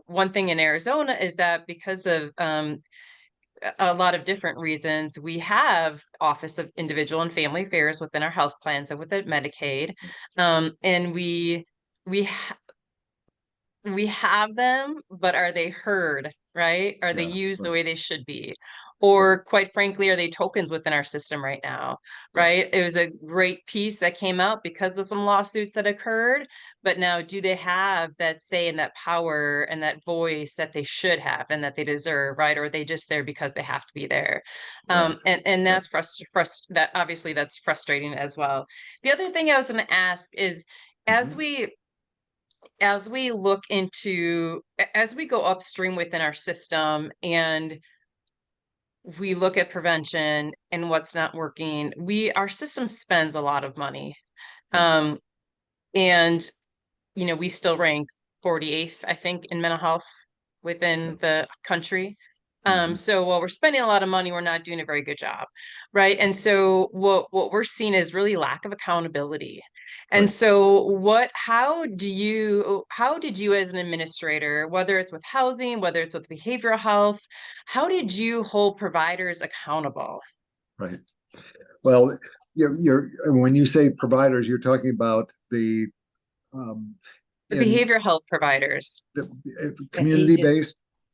one thing in Arizona is that because of a lot of different reasons, we have Office of Individual and Family Affairs within our health plans and within Medicaid. And we have them, but are they heard, right? Are they Yeah, used the right, way they should be? right, Or quite frankly, are they tokens within our system right now, yeah, right? It was a great piece that came out because of some lawsuits that occurred, but now do they have that say and that power and that voice that they should have and that they deserve, right? Or are they just there because they have to be there? right, And right. that's that obviously that's frustrating as well. The other thing I was going to ask is, as Mhm. we look into as we go upstream within our system and we look at prevention and what's not working, our system spends a lot of money. Yeah, um and we still rank 48th, I think, in mental health yeah. within the country. Mhm. So while we're spending a lot of money, we're not doing a very good job, right? And so what we're seeing is really lack of accountability. And Right. so how did you as an administrator, whether it's with housing, whether it's with behavioral health, how did you hold providers accountable? Right. Well, when you say providers, you're talking about the um The in behavioral health providers, the Behavior.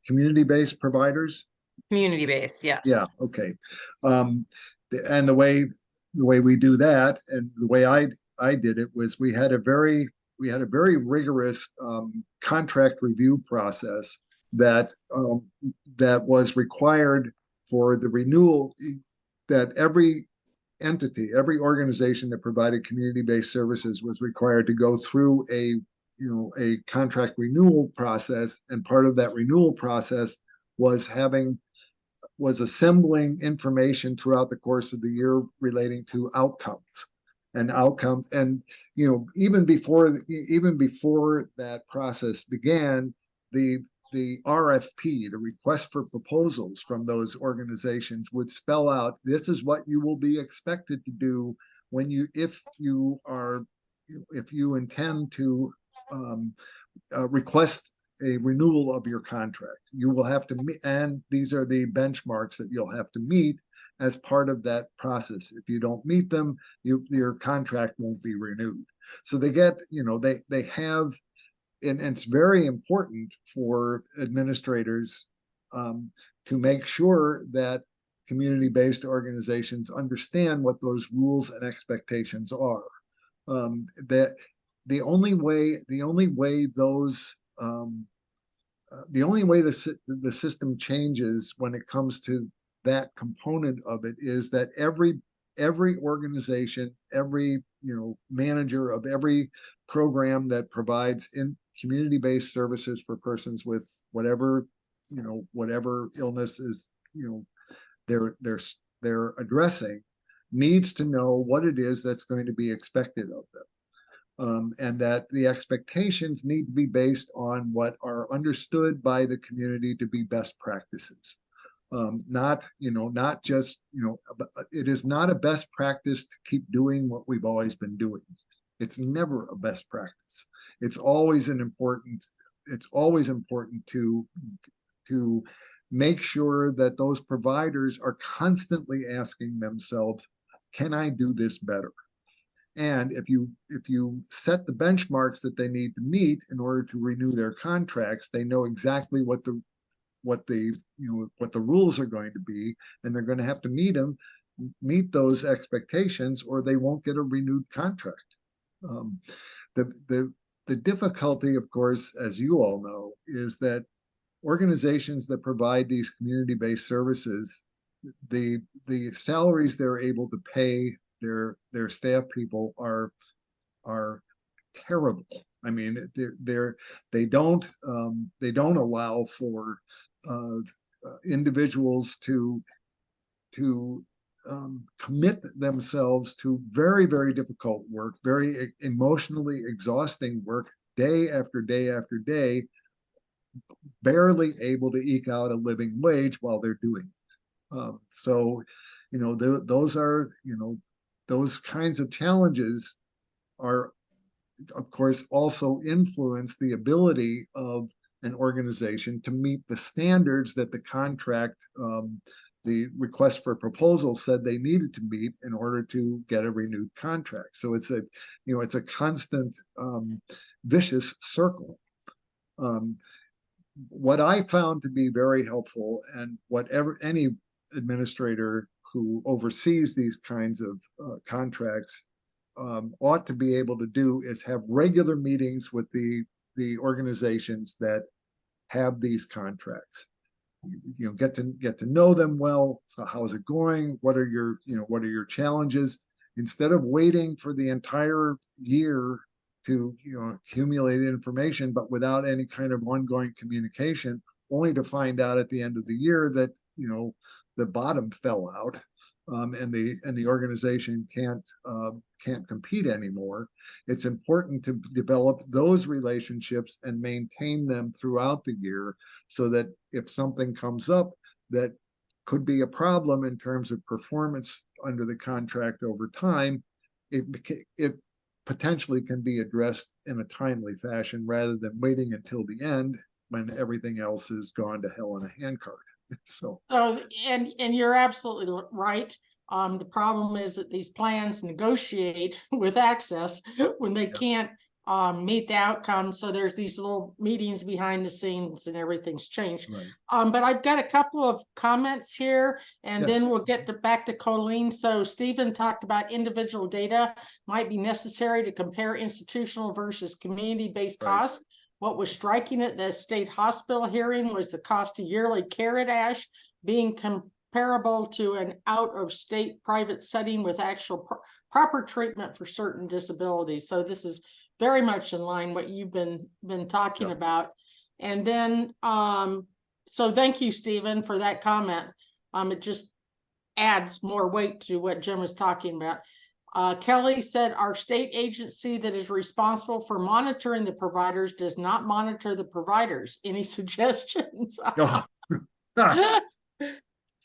community-based providers. community-based, Yeah, yes. okay. Um, and the way we do that, and the way I did it was we had a very rigorous contract review process that that was required for the renewal, that every organization that provided community-based services was required to go through a contract renewal process, and part of that renewal process was assembling information throughout the course of the year relating to outcomes. And even before that process began, the RFP, the request for proposals from those organizations, would spell out, this is what you will be expected to do when if you intend to request a renewal of your contract. You will have to meet, and these are the benchmarks that you'll have to meet as part of that process. If you don't meet them, your contract won't be renewed. So they have, and it's very important for administrators to make sure that community-based organizations understand what those rules and expectations are. That the only way the system changes when it comes to that component of it is that every organization, every manager of every program that provides in community-based services for persons with whatever illness is they're addressing, needs to know what it is that's going to be expected of them. And that the expectations need to be based on what are understood by the community to be best practices. Not just, it is not a best practice to keep doing what we've always been doing. It's never a best practice. It's always important to make sure that those providers are constantly asking themselves, can I do this better? And if you set the benchmarks that they need to meet in order to renew their contracts, they know exactly what the rules are going to be, and they're going to have to meet those expectations, or they won't get a renewed contract. The difficulty, of course, as you all know, is that organizations that provide these community-based services, the salaries they're able to pay their staff people are terrible. I mean, they don't allow for individuals to commit themselves to very, very difficult work, very emotionally exhausting work, day after day after day, barely able to eke out a living wage while they're doing it. So, those are, those kinds of challenges are, of course, also influence the ability of an organization to meet the standards that the contract, the request for proposal said they needed to meet in order to get a renewed contract. So it's a constant vicious circle. What I found to be very helpful, and whatever any administrator who oversees these kinds of contracts ought to be able to do, is have regular meetings with the organizations that have these contracts. Get to know them well. So how's it going? What are your challenges? Instead of waiting for the entire year to accumulate information, but without any kind of ongoing communication, only to find out at the end of the year that the bottom fell out, and the organization can't compete anymore. It's important to develop those relationships and maintain them throughout the year, so that if something comes up that could be a problem in terms of performance under the contract over time, it potentially can be addressed in a timely fashion, rather than waiting until the end when everything else has gone to hell in a handcart. So and you're absolutely right. The problem is that these plans negotiate with Access when they can't meet the outcome. So there's these little meetings behind the scenes and everything's changed. right. But I've got a couple of comments here, and Yes. then we'll get back to Colleen. So Stephen talked about individual data might be necessary to compare institutional versus community-based Right. costs. What was striking at the state hospital hearing was the cost of yearly care at ASH being comparable to an out-of-state private setting with actual proper treatment for certain disabilities. So this is very much in line what you've been talking Yep. about. And then, so thank you, Stephen, for that comment. It just adds more weight to what Jim was talking about. Kelly said our state agency that is responsible for monitoring the providers does not monitor the providers. Any suggestions? Oh.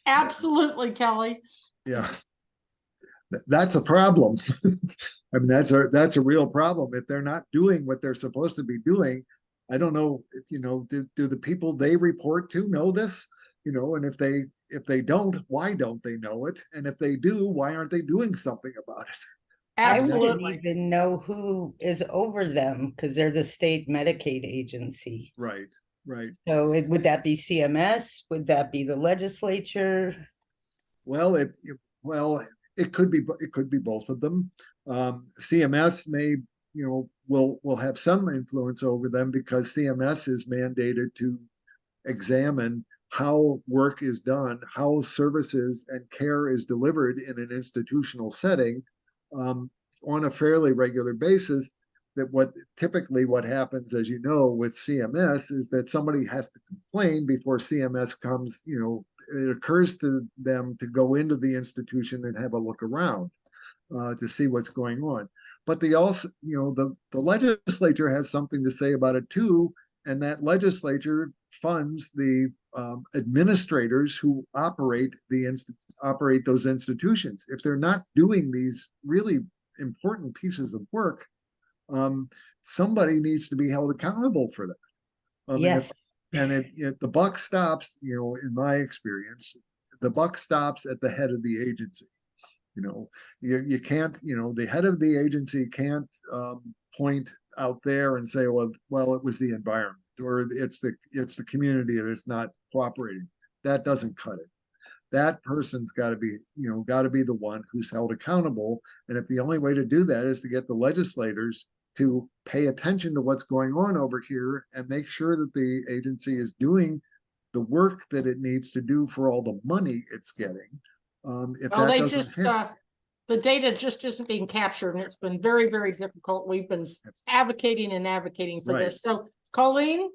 Absolutely, Kelly. Yeah, that's a problem. I mean, that's a real problem. If they're not doing what they're supposed to be doing, I don't know if do the people they report to know this? And if they don't, why don't they know it? And if they do, why aren't they doing something about it? I wouldn't Absolutely. even know who is over them because they're the state Medicaid agency. Right. So would that be CMS? Would that be the legislature? Well, it could be both of them. CMS may, will have some influence over them, because CMS is mandated to examine how work is done, how services and care is delivered in an institutional setting, on a fairly regular basis. That what happens, as you know, with CMS is that somebody has to complain before CMS comes, it occurs to them to go into the institution and have a look around to see what's going on. But they also, the legislature has something to say about it too, and that legislature funds the administrators who operate those institutions. If they're not doing these really important pieces of work, somebody needs to be held accountable for that. Yes. The buck stops, in my experience, the buck stops at the head of the agency. You can't, the head of the agency can't point out there and say, well, it was the environment, or it's the community that is not cooperating. That doesn't cut it. That person's got to be the one who's held accountable. And if the only way to do that is to get the legislators to pay attention to what's going on over here and make sure that the agency is doing the work that it needs to do for all the money it's getting. If Well, that they doesn't just happen, the data just isn't being captured, and it's been very, very difficult. We've been advocating and advocating for Right. this. So Colleen?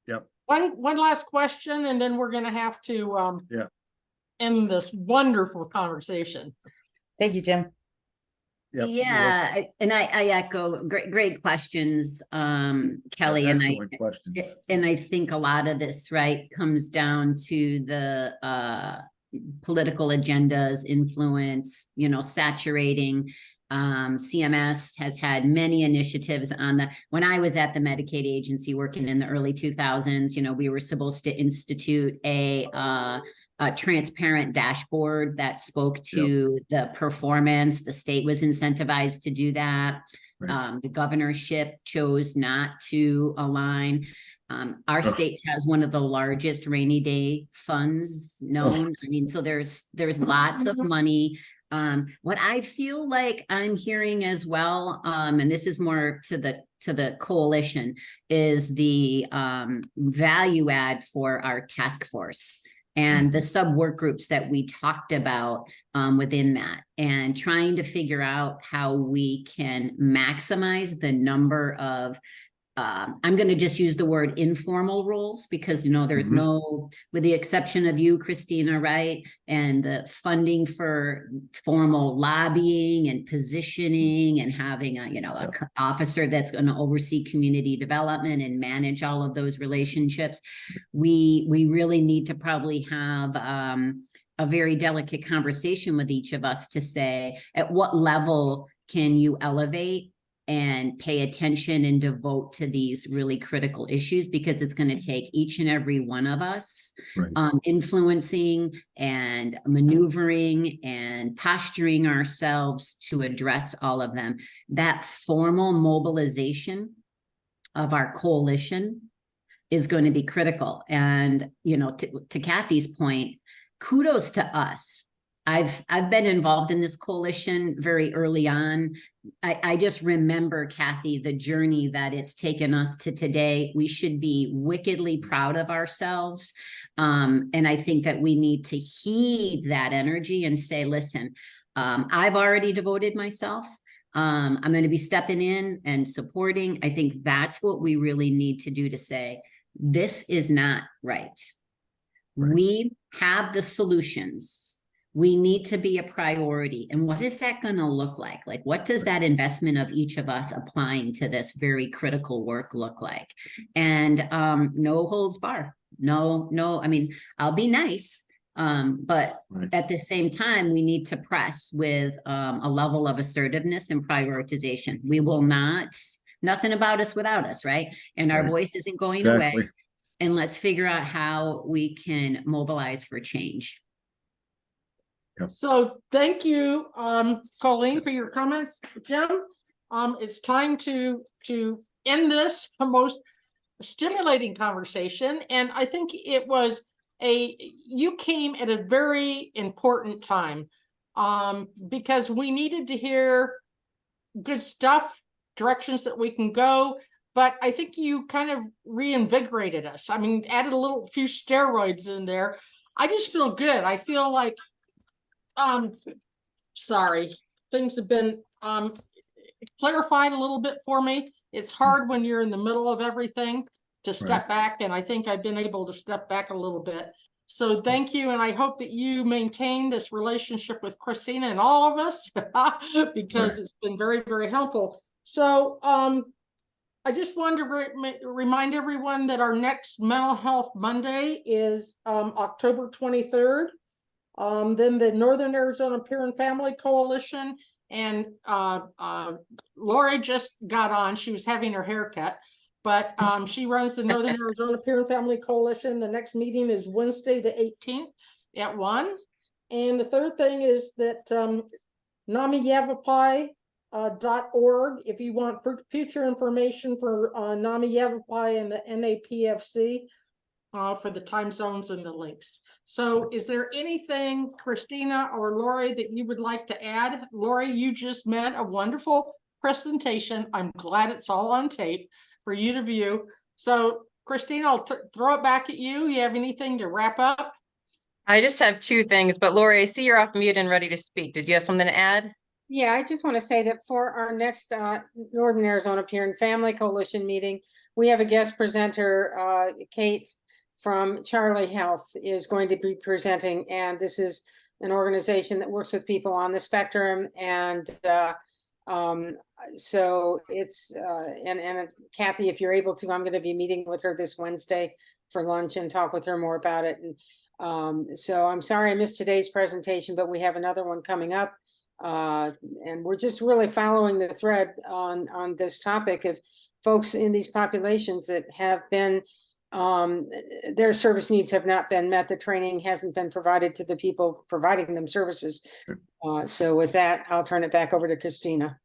Yep. One last question, and then we're gonna have to Yeah. end this wonderful conversation. Thank you, Jim. Yep. Yeah, and I echo great questions, Kelly, and Excellent questions. I think a lot of this, right, comes down to the political agendas, influence, saturating. CMS has had many initiatives when I was at the Medicaid agency working in the early 2000s, we were supposed to institute a transparent dashboard that spoke to the performance. The state was incentivized to do that. Right. The governorship chose not to align. Our state has one of the largest rainy day funds known. I mean, so there's lots of money. What I feel like I'm hearing as well, and this is more to the coalition, is the value add for our task force and the sub work groups that we talked about within that, and trying to figure out how we can maximize the number of I'm going to just use the word informal roles, because, there's no, with the exception of you, Christina, right? And the funding for formal lobbying and positioning and having a officer that's going to oversee community development and manage all of those relationships. We really need to probably have a very delicate conversation with each of us to say, at what level can you elevate and pay attention and devote to these really critical issues, because it's going to take each and every one of us influencing and maneuvering and posturing ourselves to address all of them. That formal mobilization of our coalition is going to be critical. And, to Kathy's point, kudos to us. I've been involved in this coalition very early on. I just remember, Kathy, the journey that it's taken us to today. We should be wickedly proud of ourselves. And I think that we need to heed that energy and say, listen, I've already devoted myself. I'm going to be stepping in and supporting. I think that's what we really need to do, to say, this is not right. We have the solutions. We need to be a priority. And what is that going to look like? Like, what does that investment of each of us applying to this very critical work look like? And no holds bar. No, I mean, I'll be nice. But at the same time, we need to press with a level of assertiveness and prioritization. We will nothing about us without us, right? And our voice isn't going away. And let's figure out how we can mobilize for change. So thank you, Colleen, for your comments. Jim, it's time to end this most stimulating conversation. And I think it was you came at a very important time, because we needed to hear good stuff, directions that we can go. But I think you kind of reinvigorated us. I mean, added a few steroids in there. I just feel good. I feel like, sorry, things have been clarified a little bit for me. It's hard when you're in the middle of everything to step back, and I think I've been able to step back a little bit. So thank you, and I hope that you maintain this relationship with Christina and all of us, because it's been very, very helpful. So I just wanted to remind everyone that our next Mental Health Monday is October 23rd. Then the Northern Arizona Peer and Family Coalition, and Lori just got on. She was having her hair cut, but she runs the Northern Arizona Peer and Family Coalition. The next meeting is Wednesday the 18th at 1. And the third thing is that NAMI-Yavapai.org, if you want future information for NAMI-Yavapai and the NAPFC, for the time zones and the links. So is there anything, Christina or Lori, that you would like to add? Lori, you just met a wonderful presentation. I'm glad it's all on tape for you to view. So Christina, I'll throw it back at you. You have anything to wrap up? I just have two things, but Lori, I see you're off mute and ready to speak. Did you have something to add? Yeah, I just want to say that for our next Northern Arizona Peer and Family Coalition meeting, we have a guest presenter, Kate from Charlie Health is going to be presenting, and this is an organization that works with people on the spectrum, and so it's and Kathy, if you're able to, I'm going to be meeting with her this Wednesday for lunch and talk with her more about it. And so I'm sorry I missed today's presentation, but we have another one coming up. And we're just really following the thread on this topic of folks in these populations that have been their service needs have not been met. The training hasn't been provided to the people providing them services. So with that, I'll turn it back over to Christina.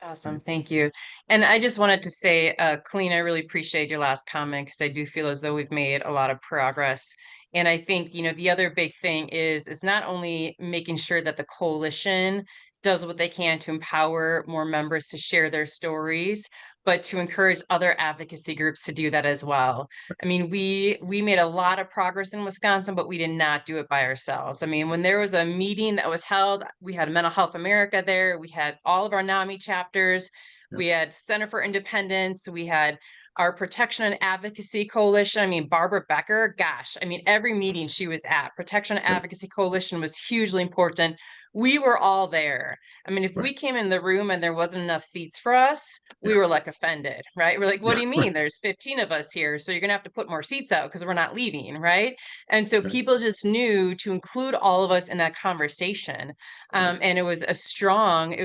Awesome. Thank you. And I just wanted to say, Colleen, I really appreciate your last comment because I do feel as though we've made a lot of progress. And I think, the other big thing is not only making sure that the coalition does what they can to empower more members to share their stories, but to encourage other advocacy groups to do that as well. I mean, we made a lot of progress in Wisconsin, but we did not do it by ourselves. I mean, when there was a meeting that was held, we had Mental Health America there, we had all of our NAMI chapters, we had Center for Independence, we had our Protection and Advocacy Coalition. I mean, Barbara Becker, gosh, I mean, every meeting she was at, Protection and Advocacy Coalition was hugely important. We were all there. I mean, if we came in the room and there wasn't enough seats for us, we were like offended, right? We're like, what do you mean? There's 15 of us here, so you're gonna have to put more seats out because we're not leaving, right? And so people just knew to include all of us in that conversation. And it was a strong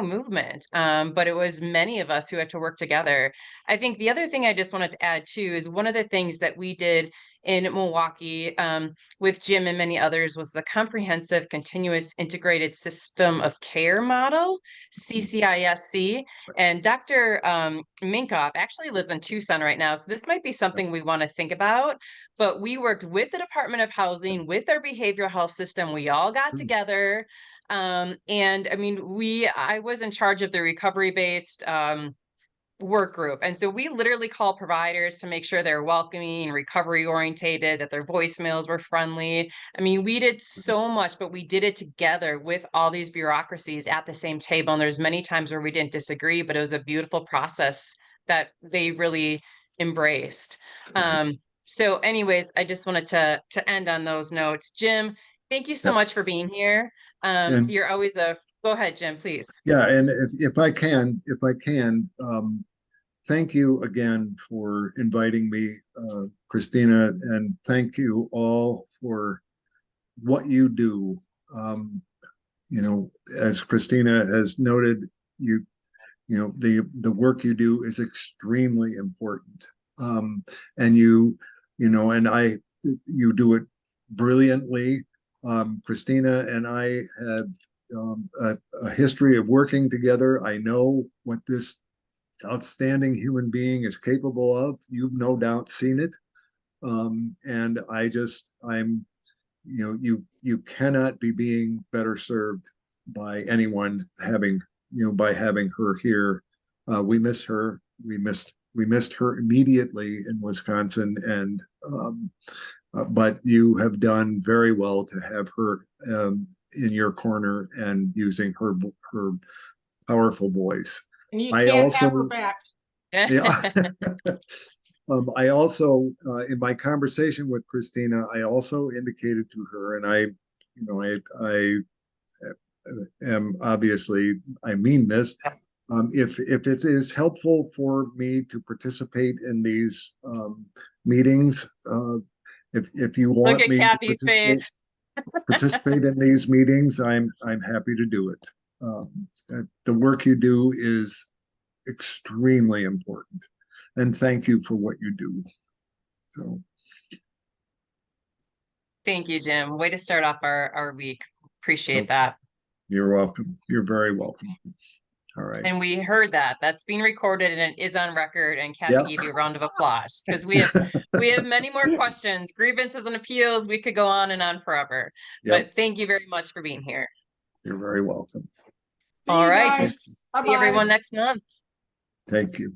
movement. But it was many of us who had to work together. I think the other thing I just wanted to add too is one of the things that we did in Milwaukee with Jim and many others was the Comprehensive Continuous Integrated System of Care model, CCISC. And Dr. Minkoff actually lives in Tucson right now. So this might be something we want to think about. But we worked with the Department of Housing, with our behavioral health system. We all got together. And I mean, I was in charge of the recovery-based work group. And so we literally call providers to make sure they're welcoming, recovery orientated, that their voicemails were friendly. I mean, we did so much, but we did it together with all these bureaucracies at the same table. And there's many times where we didn't disagree, but it was a beautiful process that they really embraced. So anyways, I just wanted to end on those notes. Jim, thank you so much for being here. You're always go ahead, Jim, please. Yeah, and if I can, thank you again for inviting me, Christina, and thank you all for what you do. As Christina has noted, the work you do is extremely important. And you do it brilliantly. Christina and I have a history of working together. I know what this outstanding human being is capable of. You've no doubt seen it. And you cannot be being better served by anyone by having her here. We miss her. We missed her immediately in Wisconsin, and but you have done very well to have her in your corner and using her powerful voice. And you can't have her back. Yeah. I also, in my conversation with Christina, I also indicated to her, and I am obviously, I mean this. If it is helpful for me to participate in these meetings, if you want Look at me Kathy's to face. participate in these meetings, I'm happy to do it. The work you do is extremely important, and thank you for what you do. So, Thank you, Jim. Way to start off our week. Appreciate that. you're welcome. You're very welcome. All right. And we heard that. That's being recorded and it is on record. And Kathy gave you a round of applause because we have many more questions, grievances and appeals. We could go on and on forever. But thank you very much for being here. You're very welcome. All right. Guys. See everyone next month. Thank you.